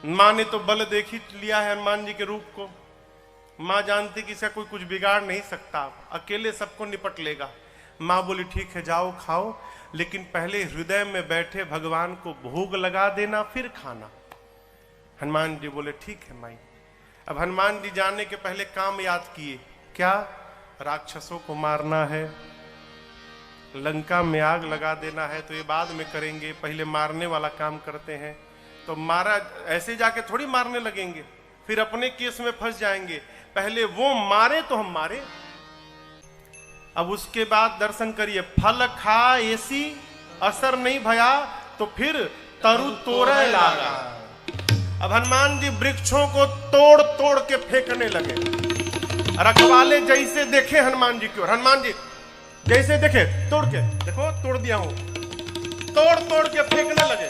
मां ने तो बल देख ही लिया है हनुमान जी के रूप को। मां जानती कि इसका कोई कुछ बिगाड़ नहीं सकता, अकेले सबको निपट लेगा। मां बोली ठीक है जाओ खाओ, लेकिन पहले हृदय में बैठे भगवान को भोग लगा देना फिर खाना। हनुमान जी बोले ठीक है माई। अब हनुमान जी जाने के पहले काम याद किए, क्या? राक्षसों को मारना है, लंका में आग लगा देना है, तो ये बाद में करेंगे, पहले मारने वाला काम करते हैं। तो मारा ऐसे जाके थोड़ी मारने लगेंगे, फिर अपने केस में फंस जाएंगे। पहले वो मारे तो हम मारे। अब उसके बाद दर्शन करिए, फल खा ऐसी असर नहीं भया, तो फिर तरु तोड़े लागा। अब हनुमान जी वृक्षों को तोड़ तोड़ के फेंकने लगे। रखवाले जैसे देखे हनुमान जी की ओर, हनुमान जी जैसे देखे तोड़ के, देखो तोड़ दिया हूं, तोड़ तोड़ के फेंकने लगे।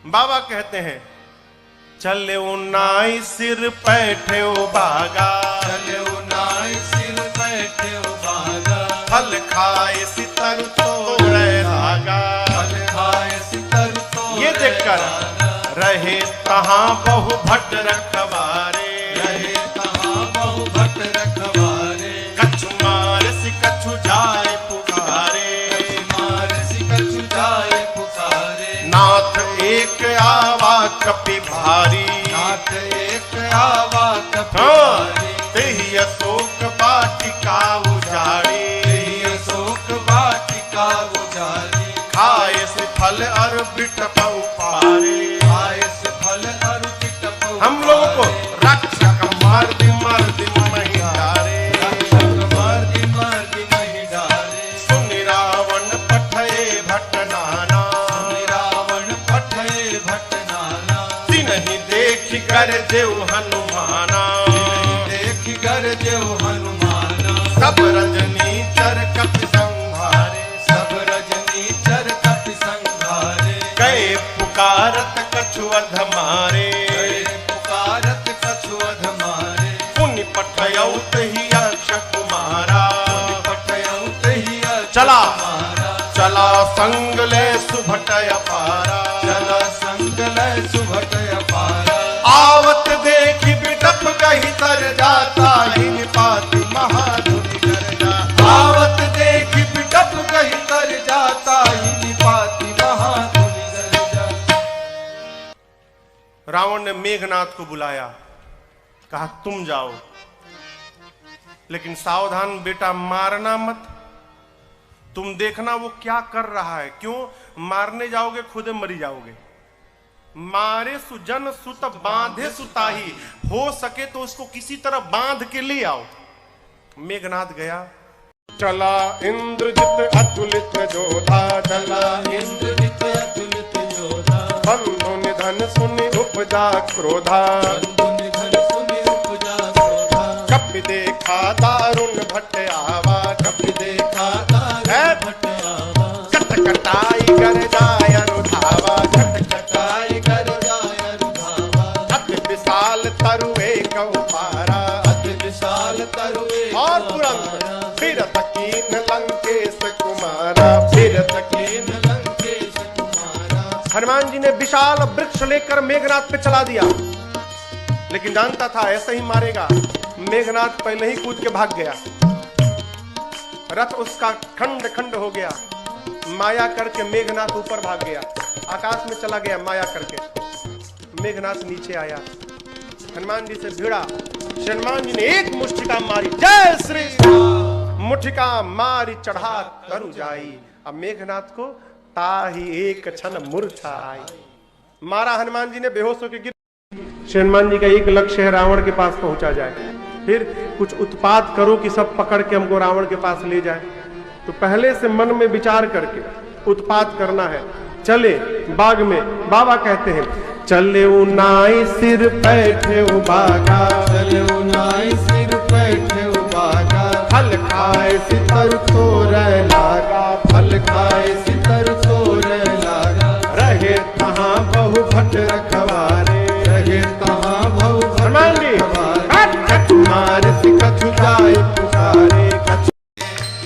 बाबा कहते हैं चले उन्नाई सिर बैठे बागा, चले उन्नाई सिर बैठे बागा, फल खाए सितर तोड़े लागा, फल खाए सितर तोड़े ये देखकर रहे तहां बहु भट्ट रखवारे, रहे तहां बहु भट्ट रखवारे, कछु मार सि कछु जाए पुकारे, मार सि कछु जाए पुकारे, नाथ एक आवा कपि भारी, नाथ एक आवा कपि भारी, तेहि अशोक वाटिका उजाड़ी, तेहि अशोक वाटिका उजाड़ी, खाए से फल और बिटप उपारे, हम लोगों को रक्षक मार दी नहीं डारे, रक्षक मार दी नहीं डारे, सुनि रावण पठये भट्ट नाना, सुनि रावण पठये भट्ट नाना, तिन्हि देख कर जेउ हनुमाना, देख कर जेउ हनुमाना, सब रजनी चर कपि संहारे, सब रजनी चर कपि संहारे, गए पुकारत कछु अधमारे, पुकारत कछु अधमारे, पुनि पठयौ तहि यक्ष कुमारा, पठयौ तहि यक्ष चला कुमारा, चला संग ले सुभटय पारा, चला संग ले सुभटय पारा, आवत देखि बिटप कहि तर जाता, ही निपाति महाधुनि कर जाता, आवत देखि बिटप कहि तर जाता, ही निपाति महाधुनि कर जाता। रावण ने मेघनाथ को बुलाया, कहा तुम जाओ, लेकिन सावधान बेटा, मारना मत। तुम देखना वो क्या कर रहा है। क्यों? मारने जाओगे खुद मरी जाओगे। मारे सुजन सुत बांधे सुताही, हो सके तो उसको किसी तरह बांध के ले आओ। मेघनाथ गया, चला इंद्रजित अतुलित जोधा, चला इंद्रजित अतुलित जोधा, बंधु निधन सुनि उपजा क्रोधा, बंधु निधन सुनि उपजा क्रोधा, कपि देखा दारुण भट्ट आवा, कपि देखा दारुण भट्ट आवा, कटकटाई कर जाय अनुधावा, कटकटाई कर जाय अनुधावा, अति विशाल तरुए कहु पारा, अति विशाल तरुए और तुरंत फिरत कीन लंकेश कुमारा, फिरत कीन लंकेश कुमारा। हनुमान जी ने विशाल वृक्ष लेकर मेघनाथ पे चला दिया, लेकिन जानता था ऐसे ही मारेगा। मेघनाथ पहले ही कूद के भाग गया, रथ उसका खंड खंड हो गया। माया करके मेघनाथ ऊपर भाग गया, आकाश में चला गया माया करके। मेघनाथ नीचे आया, हनुमान जी से भिड़ा। हनुमान जी ने एक मुष्टिका मारी, जय श्री राम, मुठिका मारी चढ़ा तरु जाई। अब मेघनाथ को ताही एक क्षण मूर्छा आई। मारा हनुमान जी ने, बेहोश होकर गिर। हनुमान जी का एक लक्ष्य है, रावण के पास पहुंचा जाए। फिर कुछ उत्पात करो कि सब पकड़ के हमको रावण के पास ले जाए। तो पहले से मन में विचार करके उत्पात करना है। चले बाग में, बाबा कहते हैं, चले नाई सिर बैठे बागा, चले नाई सिर बैठे बागा, फल खाए सितर तोरे लागा, फल खाए सितर तोरे लागा, रहे कहाँ बहु भट रखवारे, रहे कहाँ बहु भट रखवारे, मार कछु जाए पुकारे,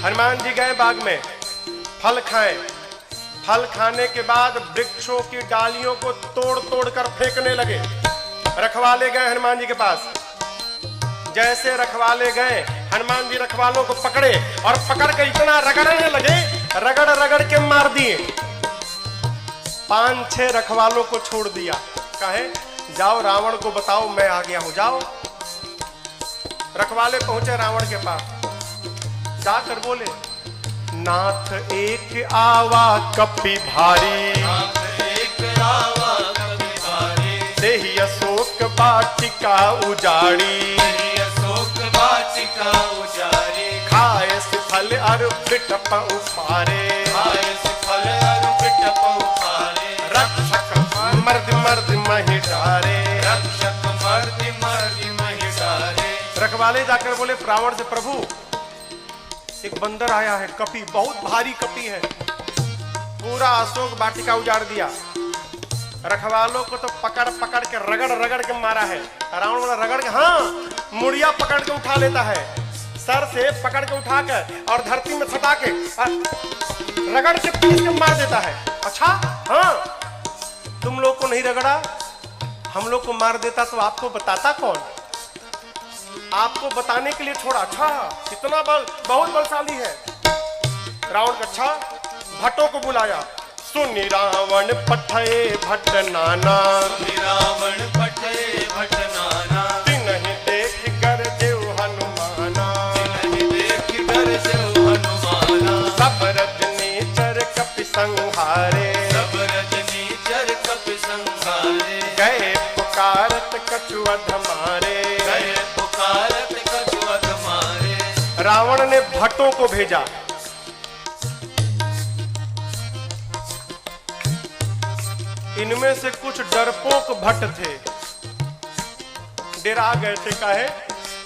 हनुमान जी गए बाग में, फल खाए। फल खाने के बाद वृक्षों की डालियों को तोड़ तोड़ कर फेंकने लगे। रखवाले गए हनुमान जी के पास। जैसे रखवाले गए, हनुमान जी रखवालों को पकड़े और पकड़ के इतना रगड़ने लगे, रगड़ रगड़ के मार दिए। 5-6 रखवालों को छोड़ दिया, कहे जाओ रावण को बताओ मैं आ गया हूं, जाओ। रखवाले पहुंचे रावण के पास, जाकर बोले, नाथ एक आवा कपि भारी, नाथ एक आवा कपि भारी, देहि अशोक वाटिका उजाड़ी, देहि अशोक वाटिका उजाड़ी, खाए फल अर बिटप उफारे, खाए फल अर बिटप उफारे, रक्षक मर्द मर्द महि डारे, रक्षक मर्द मर्द महि डारे। रखवाले जाकर बोले रावण से, प्रभु एक बंदर आया है, कपि, बहुत भारी कपि है, पूरा अशोक वाटिका उजाड़ दिया। रखवालों को तो पकड़ पकड़ के रगड़ रगड़ के मारा है। रावण वाला रगड़ के, हाँ, मुड़िया पकड़ के उठा लेता है, सर से पकड़ के उठा कर और धरती में सटा के रगड़ के पीस के मार देता है। अच्छा, हाँ, तुम लोग को नहीं रगड़ा, हम लोग को मार देता तो आपको बताता कौन? आपको बताने के लिए छोड़ा। अच्छा, इतना बल, बहुत बलशाली है रावण का। अच्छा, भट्टों को बुलाया, सुनि रावण पठे भट्ट नाना, सुनि रावण पठे भट्ट नाना, तिनहि देख कर देव हनुमाना, तिनहि देख कर देव हनुमाना, सब रजनीचर कपि संहारे, सब रजनीचर कपि संहारे, गए पुकारत कछु अध मारे, गए पुकारत कछु अध मारे। रावण ने भट्टों को भेजा। इनमें से कुछ डरपोक भट्ट थे, डरा गए थे। काहे?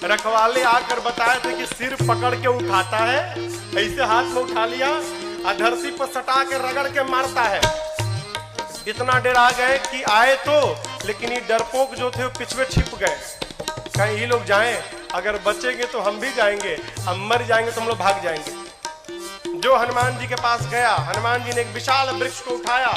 रखवाले आकर बताए थे कि सिर पकड़ के उठाता है, ऐसे हाथ में उठा लिया और धरती पर सटा के रगड़ के मारता है। इतना डरा गए कि आए तो, लेकिन ये डरपोक जो थे वो पिछवे छिप गए। कहीं ये लोग जाएं, अगर बचेंगे तो हम भी जाएंगे, हम मर जाएंगे तो हम लोग भाग जाएंगे। जो हनुमान जी के पास गया, हनुमान जी ने एक विशाल वृक्ष को उठाया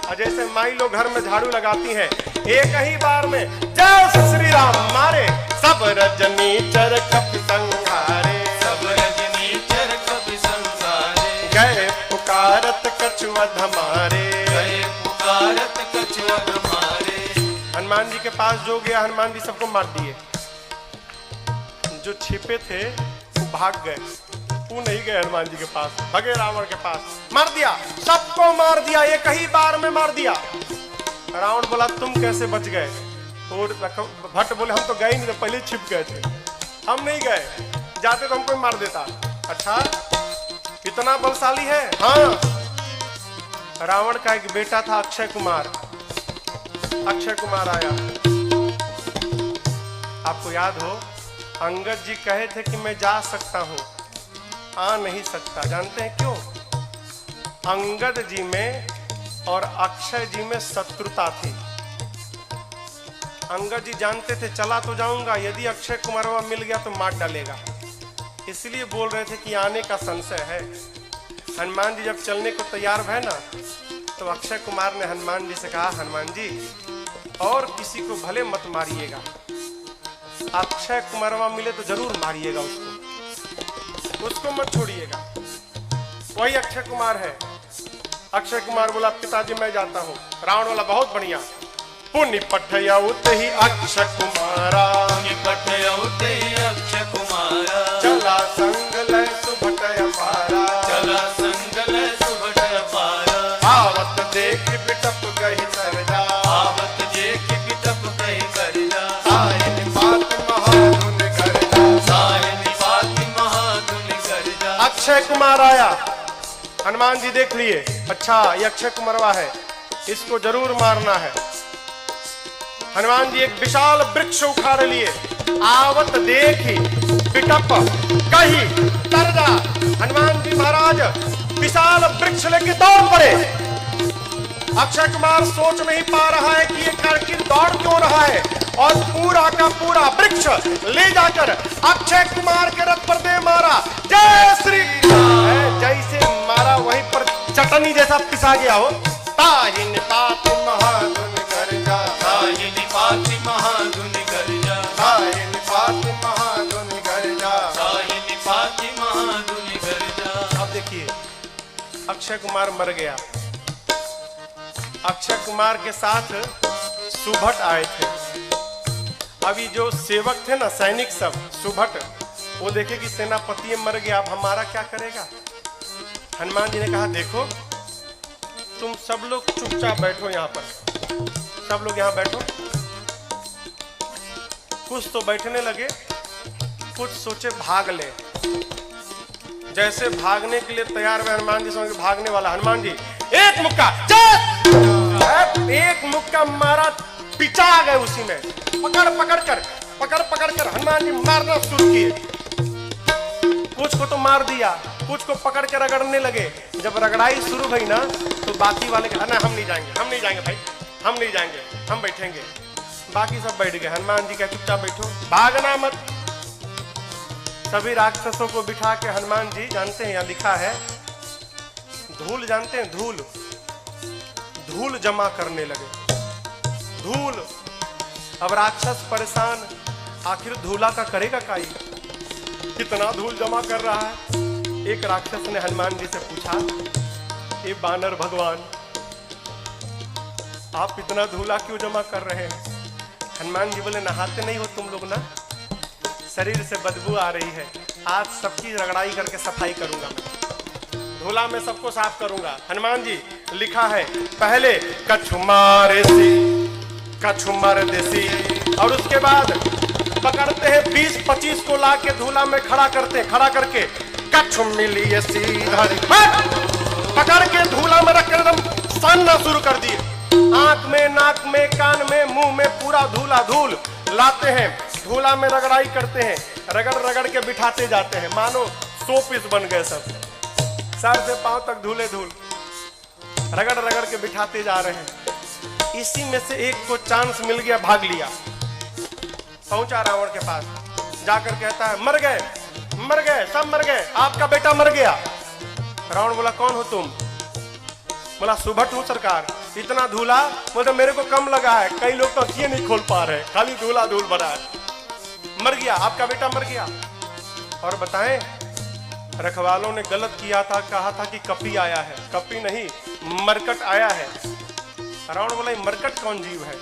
और जैसे माई लोग घर में झाड़ू लगाती हैं, एक ही बार में जय श्री राम मारे, सब रजनीचर कपि संहारे, सब रजनीचर कपि संहारे, गए पुकारत कछु अध मारे, गए पुकारत कछु अध मारे। हनुमान जी के पास जो गया, हनुमान जी सबको मार दिए। जो छिपे थे वो भाग गए, वो नहीं गए हनुमान जी के पास, भगे रावण के पास, मार दिया, सबको मार दिया, एक ही बार में मार दिया। रावण बोला तुम कैसे बच गए? और भट्ट बोले हम तो गए नहीं, पहले छिप गए थे, हम नहीं गए, जाते तो हमको ही मार देता। अच्छा इतना बलशाली है? हाँ। रावण का एक बेटा था अक्षय कुमार, अक्षय कुमार आया। आपको याद हो अंगद जी कहे थे कि मैं जा सकता हूं, आ नहीं सकता। जानते हैं क्यों? अंगद जी में और अक्षय जी में शत्रुता थी। अंगद जी जानते थे चला तो जाऊंगा, यदि अक्षय कुमारवा मिल गया तो मार डालेगा, इसलिए बोल रहे थे कि आने का संशय है। हनुमान जी जब चलने को तैयार भय ना, तो अक्षय कुमार ने हनुमान जी से कहा हनुमान जी और किसी को भले मत मारिएगा, अक्षय कुमारवा मिले तो जरूर मारिएगा उसको मत छोड़िएगा। वही अक्षय कुमार है। अक्षय कुमार बोला पिताजी मैं जाता हूँ। रावण वाला बहुत बढ़िया, पुण्य पठयउत ही अक्षय कुमारा, चला संग लय सुभटय पारा, आवत देख बिटप गहि सरजा, सायन बात महाधुन गर्जा। अक्षय कुमार आया, हनुमान जी देख लिए, अच्छा ये अक्षय कुमारवा है, इसको जरूर मारना है। हनुमान जी एक विशाल वृक्ष उखाड़ लिए, आवत देखी पिटप कही तरजा। हनुमान जी महाराज विशाल वृक्ष लेके दौड़ पड़े। अक्षय कुमार सोच नहीं पा रहा है कि ये कारगिल दौड़ क्यों रहा है, और पूरा का पूरा वृक्ष ले जाकर अक्षय कुमार के रथ पर दे मारा। जय श्री जैसे मारा वहीं पर चटनी जैसा पिसा गया हो। ताहिन पाति महाधुन गर्जा, ताहिन पाति महाधुन गर्जा, ताहिन पाति महाधुन गर्जा, ताहिन पाति महाधुन गर्जा। अब देखिए अक्षय कुमार मर गया। अक्षय कुमार के साथ सुभट आए थे। अभी जो सेवक थे ना, सैनिक सब, सुभट, वो देखे कि सेनापति मर गया, अब हमारा क्या करेगा। हनुमान जी ने कहा देखो तुम सब लोग चुपचाप बैठो, यहाँ पर सब लोग यहाँ बैठो। कुछ तो बैठने लगे, कुछ सोचे भाग ले। जैसे भागने के लिए तैयार हुए हनुमान जी, समझ भागने वाला हनुमान जी एक मुक्का, एक मुक्का मारा, पिचा आ गए उसी में। पकड़ पकड़ कर हनुमान जी मारना शुरू किए। कुछ को तो मार दिया, कुछ को पकड़ के रगड़ने लगे। जब रगड़ाई शुरू हुई ना, तो बाकी वाले कहा ना हम नहीं जाएंगे भाई, हम नहीं जाएंगे, हम बैठेंगे। बाकी सब बैठ गए। हनुमान जी क्या चुपचाप बैठो, भागना मत। सभी राक्षसों को बिठा के हनुमान जी, जानते हैं यहाँ लिखा है धूल, जानते हैं धूल, धूल जमा करने लगे। धूल, अब राक्षस परेशान, आखिर धूला का करेगा काई, कितना धूल जमा कर रहा है। एक राक्षस ने हनुमान जी से पूछा ये बानर भगवान आप इतना धूला क्यों जमा कर रहे हैं? हनुमान जी बोले नहाते नहीं हो तुम लोग ना, शरीर से बदबू आ रही है, आज सबकी रगड़ाई करके सफाई करूंगा मैं, धूला में सबको साफ करूंगा। हनुमान जी लिखा है पहले कछुमार देसी, और उसके बाद पकड़ते हैं 20-25 को लाके धूला में खड़ा करते हैं, खड़ा करके कछु मिली पकड़ के धूला में रख कर एकदम सानना शुरू कर दिए। आंख में, नाक में, कान में, मुंह में पूरा धूला धूल लाते हैं, धूला में रगड़ाई करते हैं, रगड़ रगड़ के बिठाते जाते हैं, मानो 100 पीस बन गए सब, सर से पांव तक धूले धूल, रगड़ रगड़ के बिठाते जा रहे हैं। इसी में से एक को चांस मिल गया, भाग लिया, पहुंचा रावण के पास, जाकर कहता है मर गए, सब मर गए, आपका बेटा मर गया। रावण बोला कौन हो तुम? बोला सुभट हूं सरकार। इतना धूला? बोलते मेरे को कम लगा है, कई लोग तो आंखें नहीं खोल पा रहे, खाली धूला धूल भरा है। मर गया, आपका बेटा मर गया। और बताएं रखवालों ने गलत किया था, कहा था कि कपी आया है, कपी नहीं मरकट आया है। रावण बोला मरकट कौन जीव है?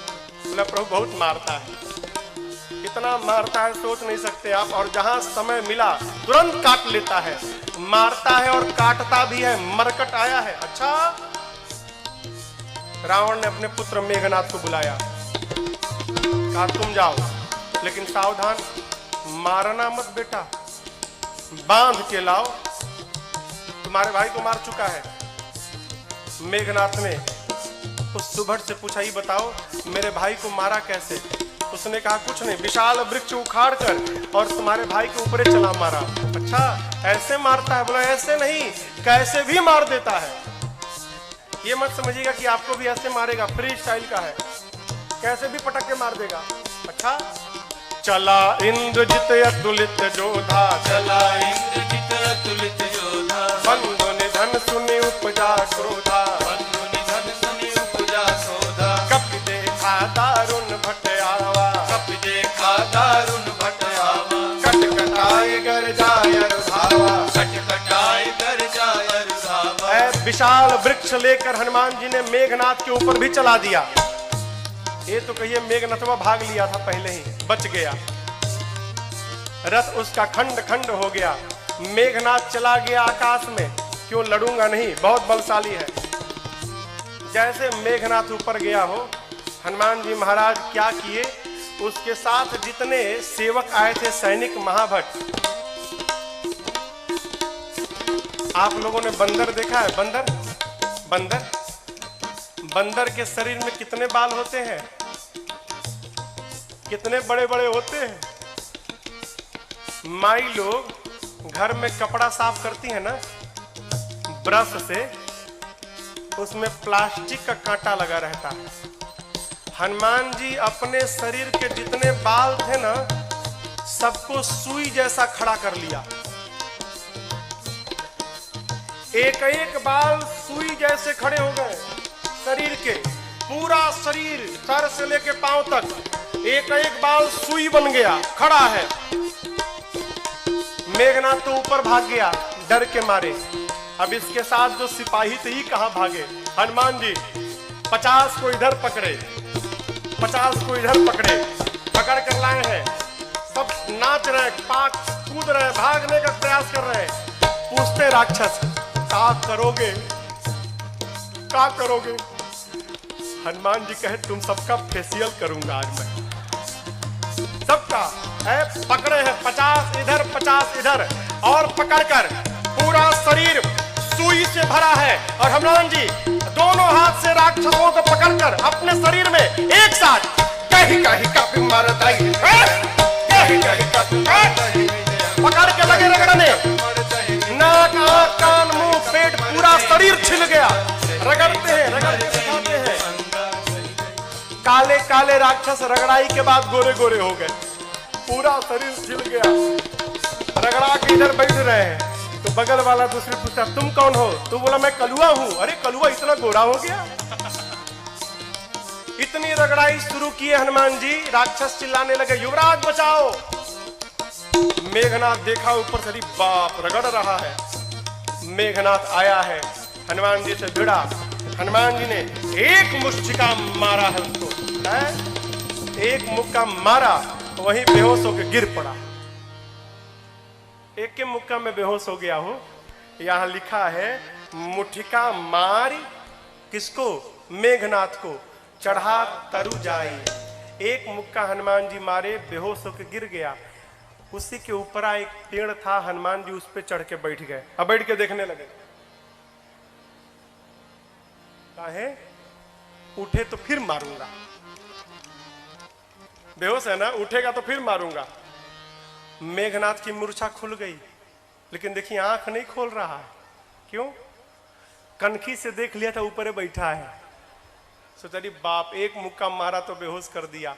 बोला प्रभु बहुत मारता है, इतना मारता है सोच नहीं सकते आप, और जहां समय मिला तुरंत काट लेता है, मारता है और काटता भी है, मरकट आया है। अच्छा, रावण ने अपने पुत्र मेघनाथ को बुलाया, कहा तुम जाओ, लेकिन सावधान, मारना मत बेटा, बांध के लाओ, तुम्हारे भाई को मार चुका है। मेघनाथ ने उस सुभट से पूछा, ही बताओ मेरे भाई को मारा कैसे? उसने कहा कुछ नहीं, विशाल वृक्ष उखाड़ कर और तुम्हारे भाई के ऊपर चला मारा। अच्छा, ऐसे मारता है? बोला ऐसे नहीं, कैसे भी मार देता है। ये मत समझिएगा कि आपको भी ऐसे मारेगा, फ्री स्टाइल का है, कैसे भी पटक के मार देगा। अच्छा, चला इंद्रजित अतुलित जोधा, चला इंद्रजित अतुलित योधा, बंधु निधन सुनि उपजा क्रोधा, बंधु निधन सुनि उपजा क्रोधा, कपि देखा दारुण भट आवा, कपि देखा दारुण भट आवा, कटकटाए गरजाय रुधावा, कटकटाए गरजाय रुधावा। विशाल वृक्ष लेकर हनुमान जी ने मेघनाथ के ऊपर भी चला दिया। ये तो कहिए मेघनाथवा भाग लिया था पहले ही, बच गया, रथ उसका खंड खंड हो गया। मेघनाथ चला गया आकाश में, क्यों लड़ूंगा नहीं, बहुत बलशाली है। जैसे मेघनाथ ऊपर गया हो, हनुमान जी महाराज क्या किए, उसके साथ जितने सेवक आए थे, सैनिक महाभट। आप लोगों ने बंदर देखा है? बंदर बंदर बंदर के शरीर में कितने बाल होते हैं, कितने बड़े बड़े होते हैं। माई लोग घर में कपड़ा साफ करती है ना ब्रश से, उसमें प्लास्टिक का कांटा लगा रहता है। हनुमान जी अपने शरीर के जितने बाल थे ना, सबको सुई जैसा खड़ा कर लिया। एक एक बाल सुई जैसे खड़े हो गए शरीर के, पूरा शरीर सर से लेके पांव तक एक एक बाल सुई बन गया, खड़ा है। मेघनाथ तो ऊपर भाग गया डर के मारे। अब इसके साथ जो सिपाही थे ही कहां भागे। हनुमान जी 50 को इधर पकड़े, 50 को इधर पकड़े, पकड़ कर लाए हैं। सब नाच रहे, पाक कूद रहे, भागने का प्रयास कर रहे हैं। पूछते राक्षस, क्या करोगे, क्या करोगे? हनुमान जी कहे, तुम सबका फेशियल करूंगा आज मैं, सबका। पकड़े हैं 50 इधर 50 इधर, और पकड़कर पूरा शरीर सुई से भरा है। और हनुमान जी दोनों हाथ से राक्षसों को पकड़कर अपने शरीर में एक साथ कहीं कहीं कपि मरदई, कहीं कहीं कपि मरदई, पकड़ के लगे रगड़ने। नाक आंख कान मुंह पेट पूरा शरीर छिल गया। रगड़ते हैं, रगड़ते दिखाते हैं। काले काले राक्षस रगड़ाई के बाद गोरे गोरे हो गए, पूरा शरीर छिल गया। रगड़ा के इधर बैठ रहे हैं तो बगल वाला दूसरे पूछता, तुम कौन हो? तो बोला मैं कलुआ हूं। अरे कलुआ इतना गोरा हो गया? इतनी रगड़ाई शुरू किए हनुमान जी, राक्षस चिल्लाने लगे, युवराज बचाओ। मेघनाथ देखा ऊपर से, बाप रगड़ रहा है। मेघनाथ आया है, हनुमान जी से भिड़ा। हनुमान जी ने एक मुष्टिका मारा है उसको, एक मुक्का मारा, वहीं बेहोश होकर गिर पड़ा। एक के मुक्का में बेहोश हो गया हो। यहां लिखा है मुठिका मारी किसको? मेघनाथ को, चढ़ा तरु जाई। एक मुक्का हनुमान जी मारे, बेहोश होकर गिर गया। उसी के ऊपर एक पेड़ था, हनुमान जी उस पे चढ़ के बैठ गए। अब बैठ के देखने लगे, काहे? उठे तो फिर मारूंगा, बेहोश है ना, उठेगा तो फिर मारूंगा। मेघनाथ की मूर्छा खुल गई, लेकिन देखिए आंख नहीं खोल रहा है। क्यों? कनखी से देख लिया था ऊपर बैठा है। सोचा बाप, एक मुक्का मारा तो बेहोश कर दिया,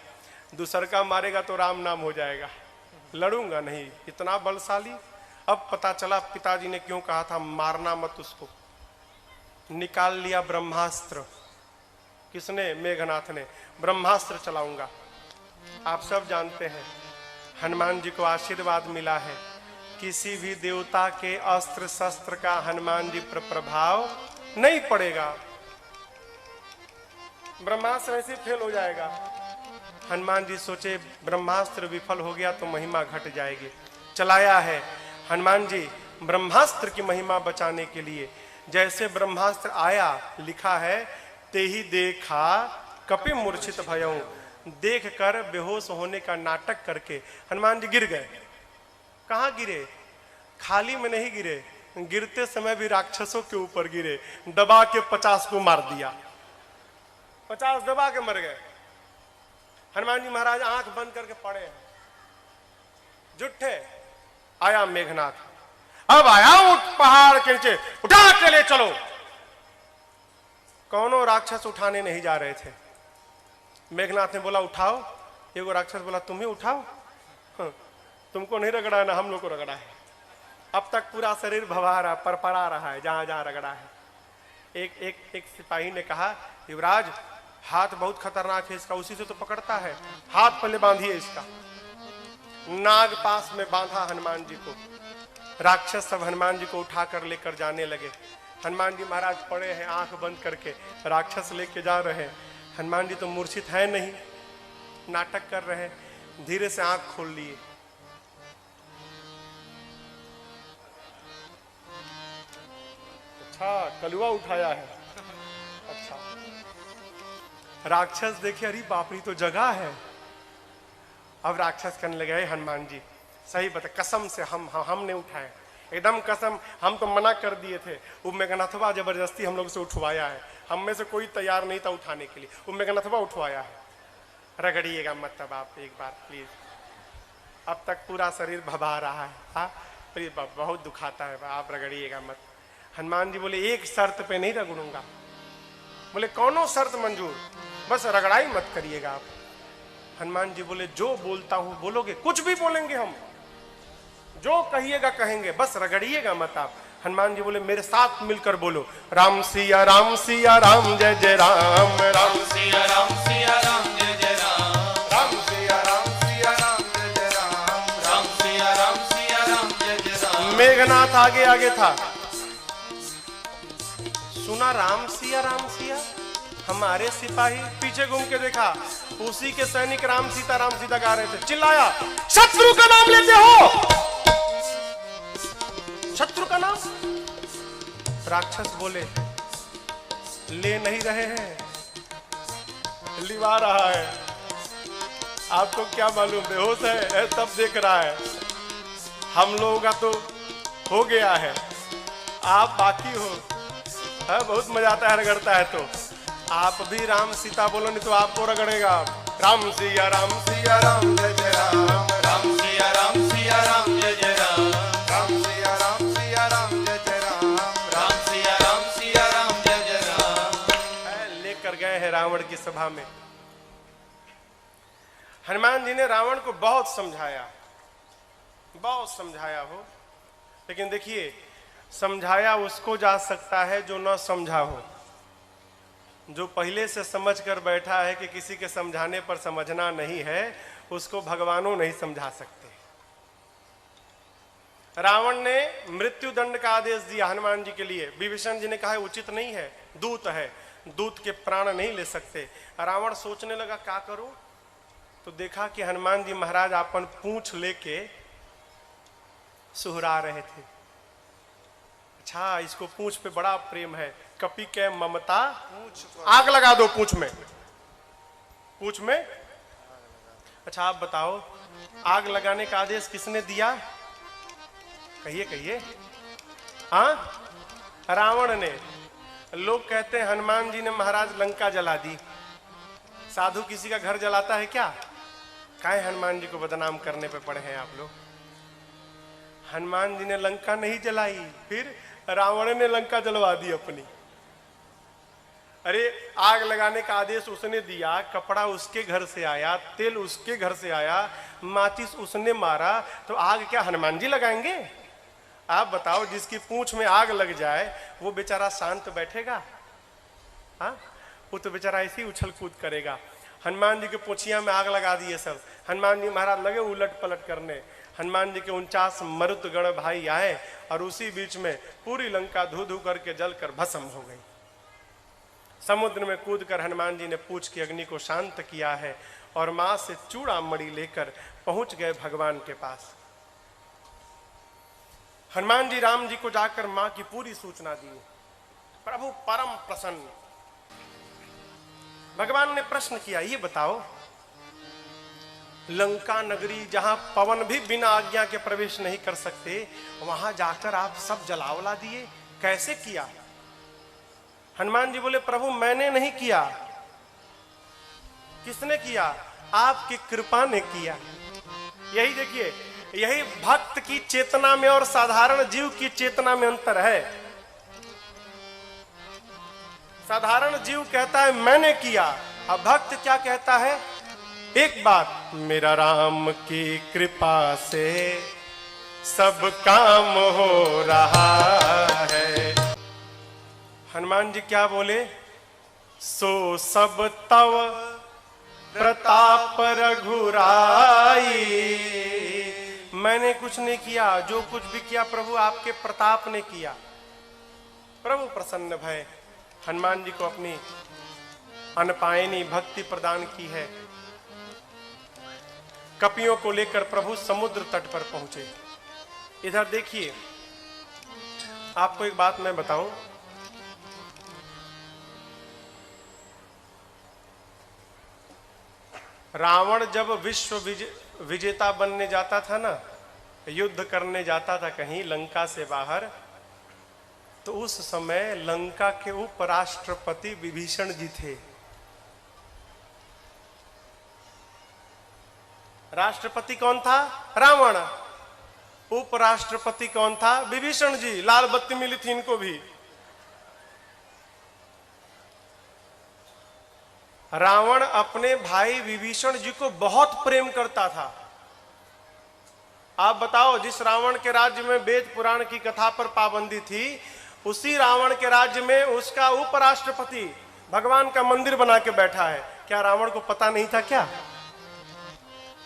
दूसर का मारेगा तो राम नाम हो जाएगा, लड़ूंगा नहीं, इतना बलशाली। अब पता चला पिताजी ने क्यों कहा था मारना मत उसको। निकाल लिया ब्रह्मास्त्र। किसने? मेघनाथ ने। ब्रह्मास्त्र चलाऊंगा। आप सब जानते हैं हनुमान जी को आशीर्वाद मिला है, किसी भी देवता के अस्त्र शस्त्र का हनुमान जी पर प्रभाव नहीं पड़ेगा। ब्रह्मास्त्र ऐसे फेल हो जाएगा। हनुमान जी सोचे ब्रह्मास्त्र विफल हो गया तो महिमा घट जाएगी। चलाया है हनुमान जी ब्रह्मास्त्र की महिमा बचाने के लिए। जैसे ब्रह्मास्त्र आया, लिखा है ते ही देखा कपि मूर्छित भयऊ, देख कर बेहोश होने का नाटक करके हनुमान जी गिर गए। कहाँ गिरे? खाली में नहीं गिरे, गिरते समय भी राक्षसों के ऊपर गिरे। दबा के 50 को मार दिया, 50 दबा के मर गए। हनुमान जी महाराज आंख बंद करके पड़े हैं, जुट्ठे। आया मेघनाथ, अब आया उठ पहाड़ के नीचे, उठा के ले चलो। कौनों राक्षस उठाने नहीं जा रहे थे। मेघनाथ ने बोला उठाओ। एगो राक्षस बोला तुम ही उठाओ। तुमको नहीं रगड़ा है ना, हम लोग को रगड़ा है। अब तक पूरा शरीर भवा रहा, परपरा रहा है जहां जहां रगड़ा है। एक सिपाही ने कहा युवराज हाथ बहुत खतरनाक है इसका, उसी से तो पकड़ता है, हाथ पहले बांधिए इसका। नाग पास में बांधा हनुमान जी को। राक्षस सब हनुमान जी को उठाकर लेकर जाने लगे। हनुमान जी महाराज पड़े हैं आंख बंद करके, राक्षस लेके जा रहे हैं। हनुमान जी तो मूर्छित है नहीं, नाटक कर रहे हैं। धीरे से आंख खोल लिए। अच्छा कलुआ उठाया है। अच्छा राक्षस देखे, अरे बाप रे तो जगह है। अब राक्षस करने लगे हनुमान जी सही बता, कसम से हमने उठाए, एकदम कसम, हम तो मना कर दिए थे। वो मेघनाथवा जबरदस्ती हम लोग से उठवाया है, हम में से कोई तैयार नहीं था उठाने के लिए, वो मेघनाथवा उठवाया है। रगड़िएगा मत तब आप एक बार प्लीज। अब तक पूरा शरीर भभा रहा है। हाँ बहुत दुखाता है, आप रगड़िएगा मत। हनुमान जी बोले एक शर्त पे नहीं रगड़ूंगा। बोले कौनो शर्त मंजूर, बस रगड़ाई मत करिएगा आप। हनुमान जी बोले जो बोलता हूं बोलोगे? कुछ भी बोलेंगे हम, जो कहिएगा कहेंगे, बस रगड़िएगा मत आप। हनुमान जी बोले मेरे साथ मिलकर बोलो राम सिया राम जय जय राम, राम सिया राम जय जय राम, राम सिया राम जय जय राम, राम सिया राम जय जय राम। मेघनाथ आगे आगे था, सुना राम सिया, हमारे सिपाही पीछे घूम के देखा, उसी के सैनिक राम सीता गा रहे थे। चिल्लाया शत्रु का नाम लेते हो, शत्रु का नाम। राक्षस बोले ले नहीं रहे हैं, लिवा रहा है। आपको क्या मालूम, बेहोश है तब देख रहा है। हम लोगों का तो हो गया है, आप बाकी हो। है बहुत मजा आता है रगड़ता है तो। आप भी राम सीता बोलो नहीं तो आपको रगड़ेगा। राम सिया राम जय जय राम, राम सिया राम जय जय राम, राम सिया राम जय जय राम, राम सिया राम जय जय राम। लेकर गए हैं रावण की सभा में। हनुमान जी ने रावण को बहुत समझाया हो, लेकिन देखिए समझाया उसको जा सकता है जो न समझा हो। जो पहले से समझ कर बैठा है कि किसी के समझाने पर समझना नहीं है, उसको भगवानों नहीं समझा सकते। रावण ने मृत्यु दंड का आदेश दिया हनुमान जी के लिए। विभीषण जी ने कहा उचित नहीं है, दूत है, दूत के प्राण नहीं ले सकते। रावण सोचने लगा क्या करूं, तो देखा कि हनुमान जी महाराज अपन पूंछ लेके सुहरा रहे थे। अच्छा इसको पूंछ पे बड़ा प्रेम है, कपि के ममता। आग लगा दो पूंछ में। अच्छा आप बताओ आग लगाने का आदेश किसने दिया? कहिए। हाँ रावण ने। लोग कहते हैं हनुमान जी ने महाराज लंका जला दी। साधु किसी का घर जलाता है क्या? काहे हनुमान जी को बदनाम करने पे पड़े हैं आप लोग। हनुमान जी ने लंका नहीं जलाई, फिर रावण ने लंका जलवा दी अपनी। अरे आग लगाने का आदेश उसने दिया, कपड़ा उसके घर से आया, तेल उसके घर से आया, माचिस उसने मारा, तो आग क्या हनुमान जी लगाएंगे? आप बताओ जिसकी पूंछ में आग लग जाए वो बेचारा शांत बैठेगा? हाँ वो तो बेचारा ऐसे ही उछल कूद करेगा। हनुमान जी के पोछिया में आग लगा दिए सब। हनुमान जी महाराज लगे उलट पलट करने। हनुमान जी के 49 मरुत गण भाई आए और उसी बीच में पूरी लंका धू धू करके जलकर भस्म हो गई। समुद्र में कूदकर हनुमान जी ने पूछ की अग्नि को शांत किया है। और मां से चूड़ामणि लेकर पहुंच गए भगवान के पास। हनुमान जी राम जी को जाकर मां की पूरी सूचना दी। प्रभु परम प्रसन्न। भगवान ने प्रश्न किया, ये बताओ, लंका नगरी जहां पवन भी बिना आज्ञा के प्रवेश नहीं कर सकते, वहां जाकर आप सब जलावला दिए, कैसे किया? हनुमान जी बोले, प्रभु मैंने नहीं किया। किसने किया? आपकी कृपा ने किया। यही देखिए, यही भक्त की चेतना में और साधारण जीव की चेतना में अंतर है। साधारण जीव कहता है मैंने किया, अब भक्त क्या कहता है? एक बात, मेरा राम की कृपा से सब काम हो रहा है। हनुमान जी क्या बोले? सो सब तव प्रताप रघुराई। मैंने कुछ नहीं किया, जो कुछ भी किया प्रभु आपके प्रताप ने किया। प्रभु प्रसन्न भय हनुमान जी को अपनी अनपायनी भक्ति प्रदान की है। कपियों को लेकर प्रभु समुद्र तट पर पहुंचे। इधर देखिए, आपको एक बात मैं बताऊं, रावण जब विश्व विजेता बनने जाता था ना, युद्ध करने जाता था कहीं लंका से बाहर, तो उस समय लंका के उपराष्ट्रपति विभीषण जी थे। राष्ट्रपति कौन था? रावण। उपराष्ट्रपति कौन था? विभीषण जी। लाल बत्ती मिली थी इनको भी। रावण अपने भाई विभीषण जी को बहुत प्रेम करता था। आप बताओ, जिस रावण के राज्य में वेद पुराण की कथा पर पाबंदी थी, उसी रावण के राज्य में उसका उपराष्ट्रपति भगवान का मंदिर बना के बैठा है। क्या रावण को पता नहीं था क्या?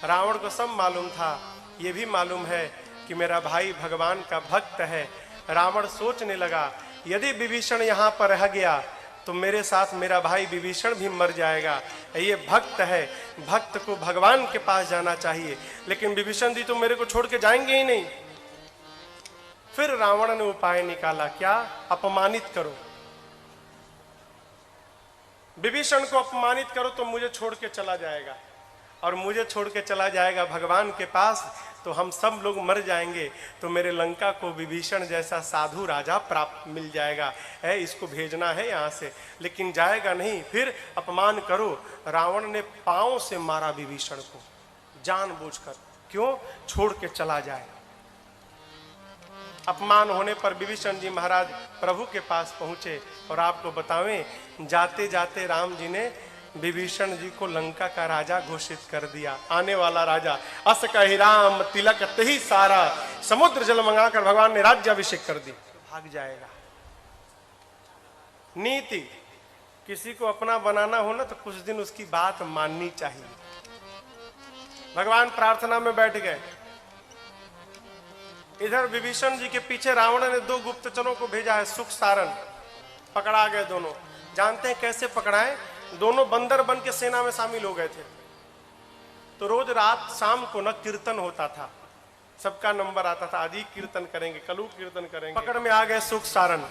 रावण को सब मालूम था। यह भी मालूम है कि मेरा भाई भगवान का भक्त है। रावण सोचने लगा, यदि विभीषण यहां पर रह गया तो मेरे साथ मेरा भाई विभीषण भी मर जाएगा। ये भक्त है, भक्त को भगवान के पास जाना चाहिए, लेकिन विभीषण जी तो मेरे को छोड़ के जाएंगे ही नहीं। फिर रावण ने उपाय निकाला, क्या? अपमानित करो, विभीषण को अपमानित करो तो मुझे छोड़ के चला जाएगा, और मुझे छोड़ के चला जाएगा भगवान के पास तो हम सब लोग मर जाएंगे, तो मेरे लंका को विभीषण जैसा साधु राजा प्राप्त मिल जाएगा। है, इसको भेजना है यहाँ से, लेकिन जाएगा नहीं। फिर अपमान करो। रावण ने पांव से मारा विभीषण को जानबूझकर। क्यों? छोड़ के चला जाए। अपमान होने पर विभीषण जी महाराज प्रभु के पास पहुंचे, और आपको बतावें, जाते जाते राम जी ने विभीषण जी को लंका का राजा घोषित कर दिया, आने वाला राजा। अस कहि राम तिलक तही सारा, समुद्र जल मंगाकर भगवान ने राज्याभिषेक कर दी। भाग जाएगा। नीति, किसी को अपना बनाना हो ना तो कुछ दिन उसकी बात माननी चाहिए। भगवान प्रार्थना में बैठ गए। इधर विभीषण जी के पीछे रावण ने 2 गुप्तचरों को भेजा है, सुख सारण। पकड़ा गए दोनों। जानते हैं कैसे पकड़ाए? दोनों बंदर बन के सेना में शामिल हो गए थे। तो रोज रात शाम को न कीर्तन होता था, सबका नंबर आता था, आज ही कीर्तन करेंगे, कल कीर्तन करेंगे। पकड़ में आ गए सुख सारण।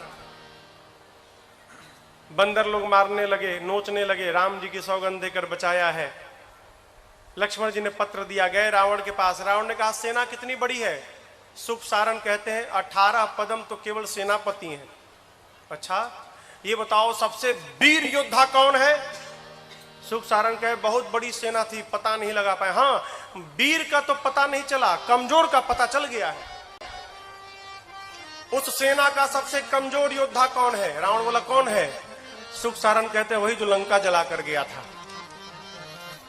बंदर लोग मारने लगे, नोचने लगे। राम जी की सौगंध देकर बचाया है। लक्ष्मण जी ने पत्र दिया, गए रावण के पास। रावण ने कहा, सेना कितनी बड़ी है? सुख सारण कहते हैं 18 पदम तो केवल सेनापति हैं। अच्छा, ये बताओ सबसे वीर योद्धा कौन है? सुख सारण कहे, बहुत बड़ी सेना थी, पता नहीं लगा पाए। हाँ, वीर का तो पता नहीं चला, कमजोर का पता चल गया है। उस सेना का सबसे कमजोर योद्धा कौन है? रावण बोला, कौन है? सुख सारण कहते हैं, वही जो लंका जला कर गया था।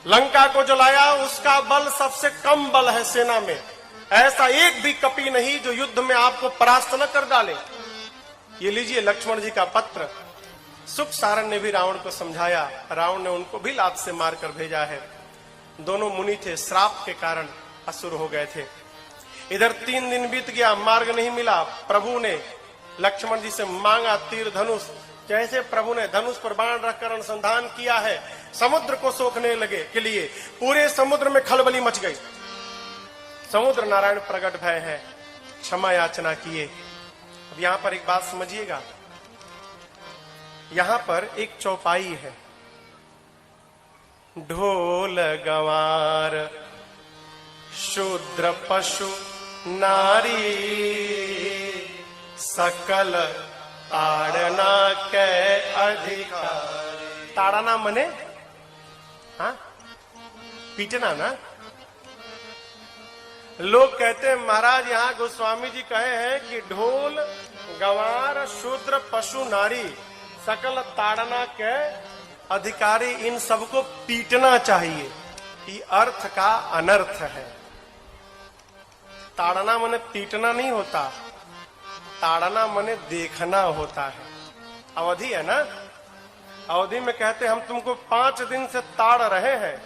लंका को जलाया, उसका बल सबसे कम बल है सेना में। ऐसा एक भी कपि नहीं जो युद्ध में आपको परास्त न कर डाले। ये लीजिए लक्ष्मण जी का पत्र। सुख सारण ने भी रावण को समझाया। रावण ने उनको भी लात से मारकर भेजा है। दोनों मुनि थे, श्राप के कारण असुर हो गए थे। इधर 3 दिन बीत गया, मार्ग नहीं मिला। प्रभु ने लक्ष्मण जी से मांगा तीर धनुष, जैसे प्रभु ने धनुष पर बाण रखकर अनुसंधान किया है, समुद्र को सोखने लगे के लिए पूरे समुद्र में खलबली मच गई। समुद्र नारायण प्रकट भय है, क्षमा याचना किए। अब यहां पर एक बात समझिएगा, यहां पर एक चौपाई है, ढोल गंवार शूद्र पशु नारी सकल ताड़ना के अधिकार। ताड़ना मने हाँ पीटना ना। लोग कहते हैं महाराज यहाँ गोस्वामी जी कहे हैं कि ढोल गंवार शूद्र पशु नारी सकल ताड़ना के अधिकारी, इन सबको पीटना चाहिए। ये अर्थ का अनर्थ है। ताड़ना मने पीटना नहीं होता, ताड़ना मने देखना होता है। अवधि है ना, अवधि में कहते हम तुमको 5 दिन से ताड़ रहे हैं,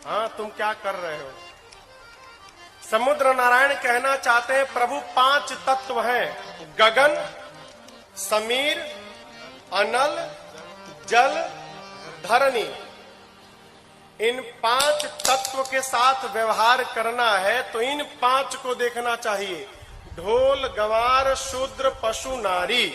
हाँ तुम क्या कर रहे हो। समुद्र नारायण कहना चाहते हैं प्रभु 5 तत्व हैं, गगन, समीर, अनल, जल, धरणी। इन 5 तत्व के साथ व्यवहार करना है तो इन 5 को देखना चाहिए, ढोल गंवार शूद्र पशु नारी।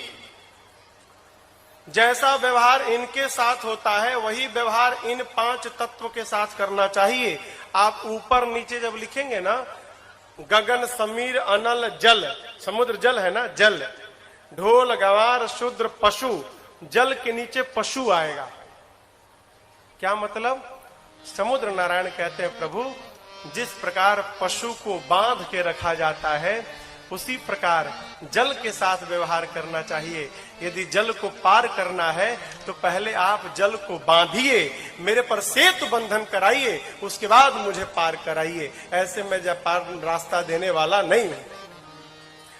जैसा व्यवहार इनके साथ होता है वही व्यवहार इन 5 तत्व के साथ करना चाहिए। आप ऊपर नीचे जब लिखेंगे ना, गगन समीर अनल जल, समुद्र जल है ना, जल, ढोल गंवार शूद्र पशु, जल के नीचे पशु आएगा। क्या मतलब? समुद्र नारायण कहते हैं प्रभु जिस प्रकार पशु को बांध के रखा जाता है उसी प्रकार जल के साथ व्यवहार करना चाहिए। यदि जल को पार करना है तो पहले आप जल को बांधिए, मेरे पर सेतु बंधन कराइए, उसके बाद मुझे पार कराइए। ऐसे मैं जब पार रास्ता देने वाला नहीं हूं।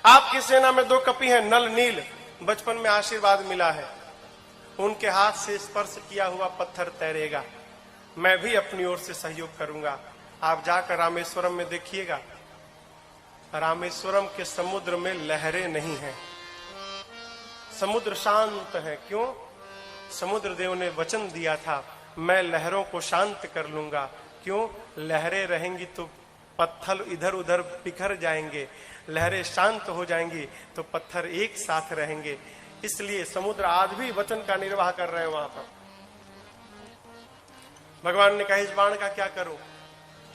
आपकी सेना में 2 कपि हैं, नल नील, बचपन में आशीर्वाद मिला है, उनके हाथ से स्पर्श किया हुआ पत्थर तैरेगा। मैं भी अपनी ओर से सहयोग करूंगा। आप जाकर रामेश्वरम में देखिएगा, रामेश्वरम के समुद्र में लहरें नहीं हैं, समुद्र शांत है। क्यों? समुद्र देव ने वचन दिया था मैं लहरों को शांत कर लूंगा। क्यों? लहरें रहेंगी तो पत्थर इधर उधर बिखर जाएंगे, लहरें शांत हो जाएंगी तो पत्थर एक साथ रहेंगे। इसलिए समुद्र आज भी वचन का निर्वाह कर रहे हैं वहां पर। भगवान ने कहा इस बाण का क्या करूं?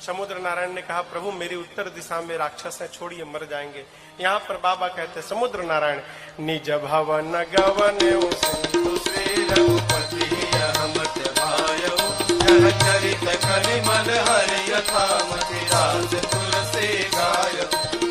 समुद्र नारायण ने कहा प्रभु मेरी उत्तर दिशा में राक्षस है, छोड़िए मर जाएंगे। यहाँ पर बाबा कहते समुद्र नारायण निज भवन गवन श्री रघुपति अहमत भायो यह चरित कलिमल हरि यथामति राज तुलसी गाय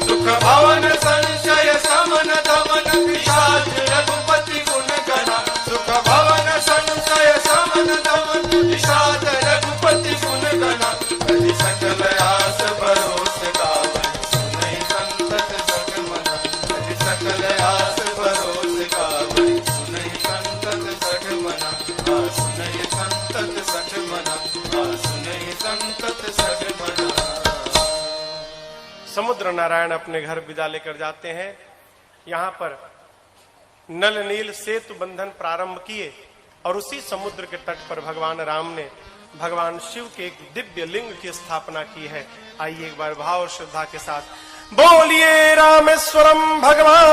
सुख भवन संशय समन दमन पिशाच रघुपति गुण गणा सुख भवन संशय समन दमन पिशाच रघुपति गुण गणा हरि सकल आस भरोस गावै सुनहि संतत सठ मना हरि सकल आस भरोस गावै सुनहि संतत सठ मना सुनहि संतत सठ मना सुनहि संतत सठ मना। समुद्र नारायण अपने घर विदा लेकर जाते हैं। यहाँ पर नल नील सेतु बंधन प्रारंभ किए और उसी समुद्र के तट पर भगवान राम ने भगवान शिव के एक दिव्य लिंग की स्थापना की है। आइए एक बार भाव और श्रद्धा के साथ बोलिए रामेश्वरम भगवान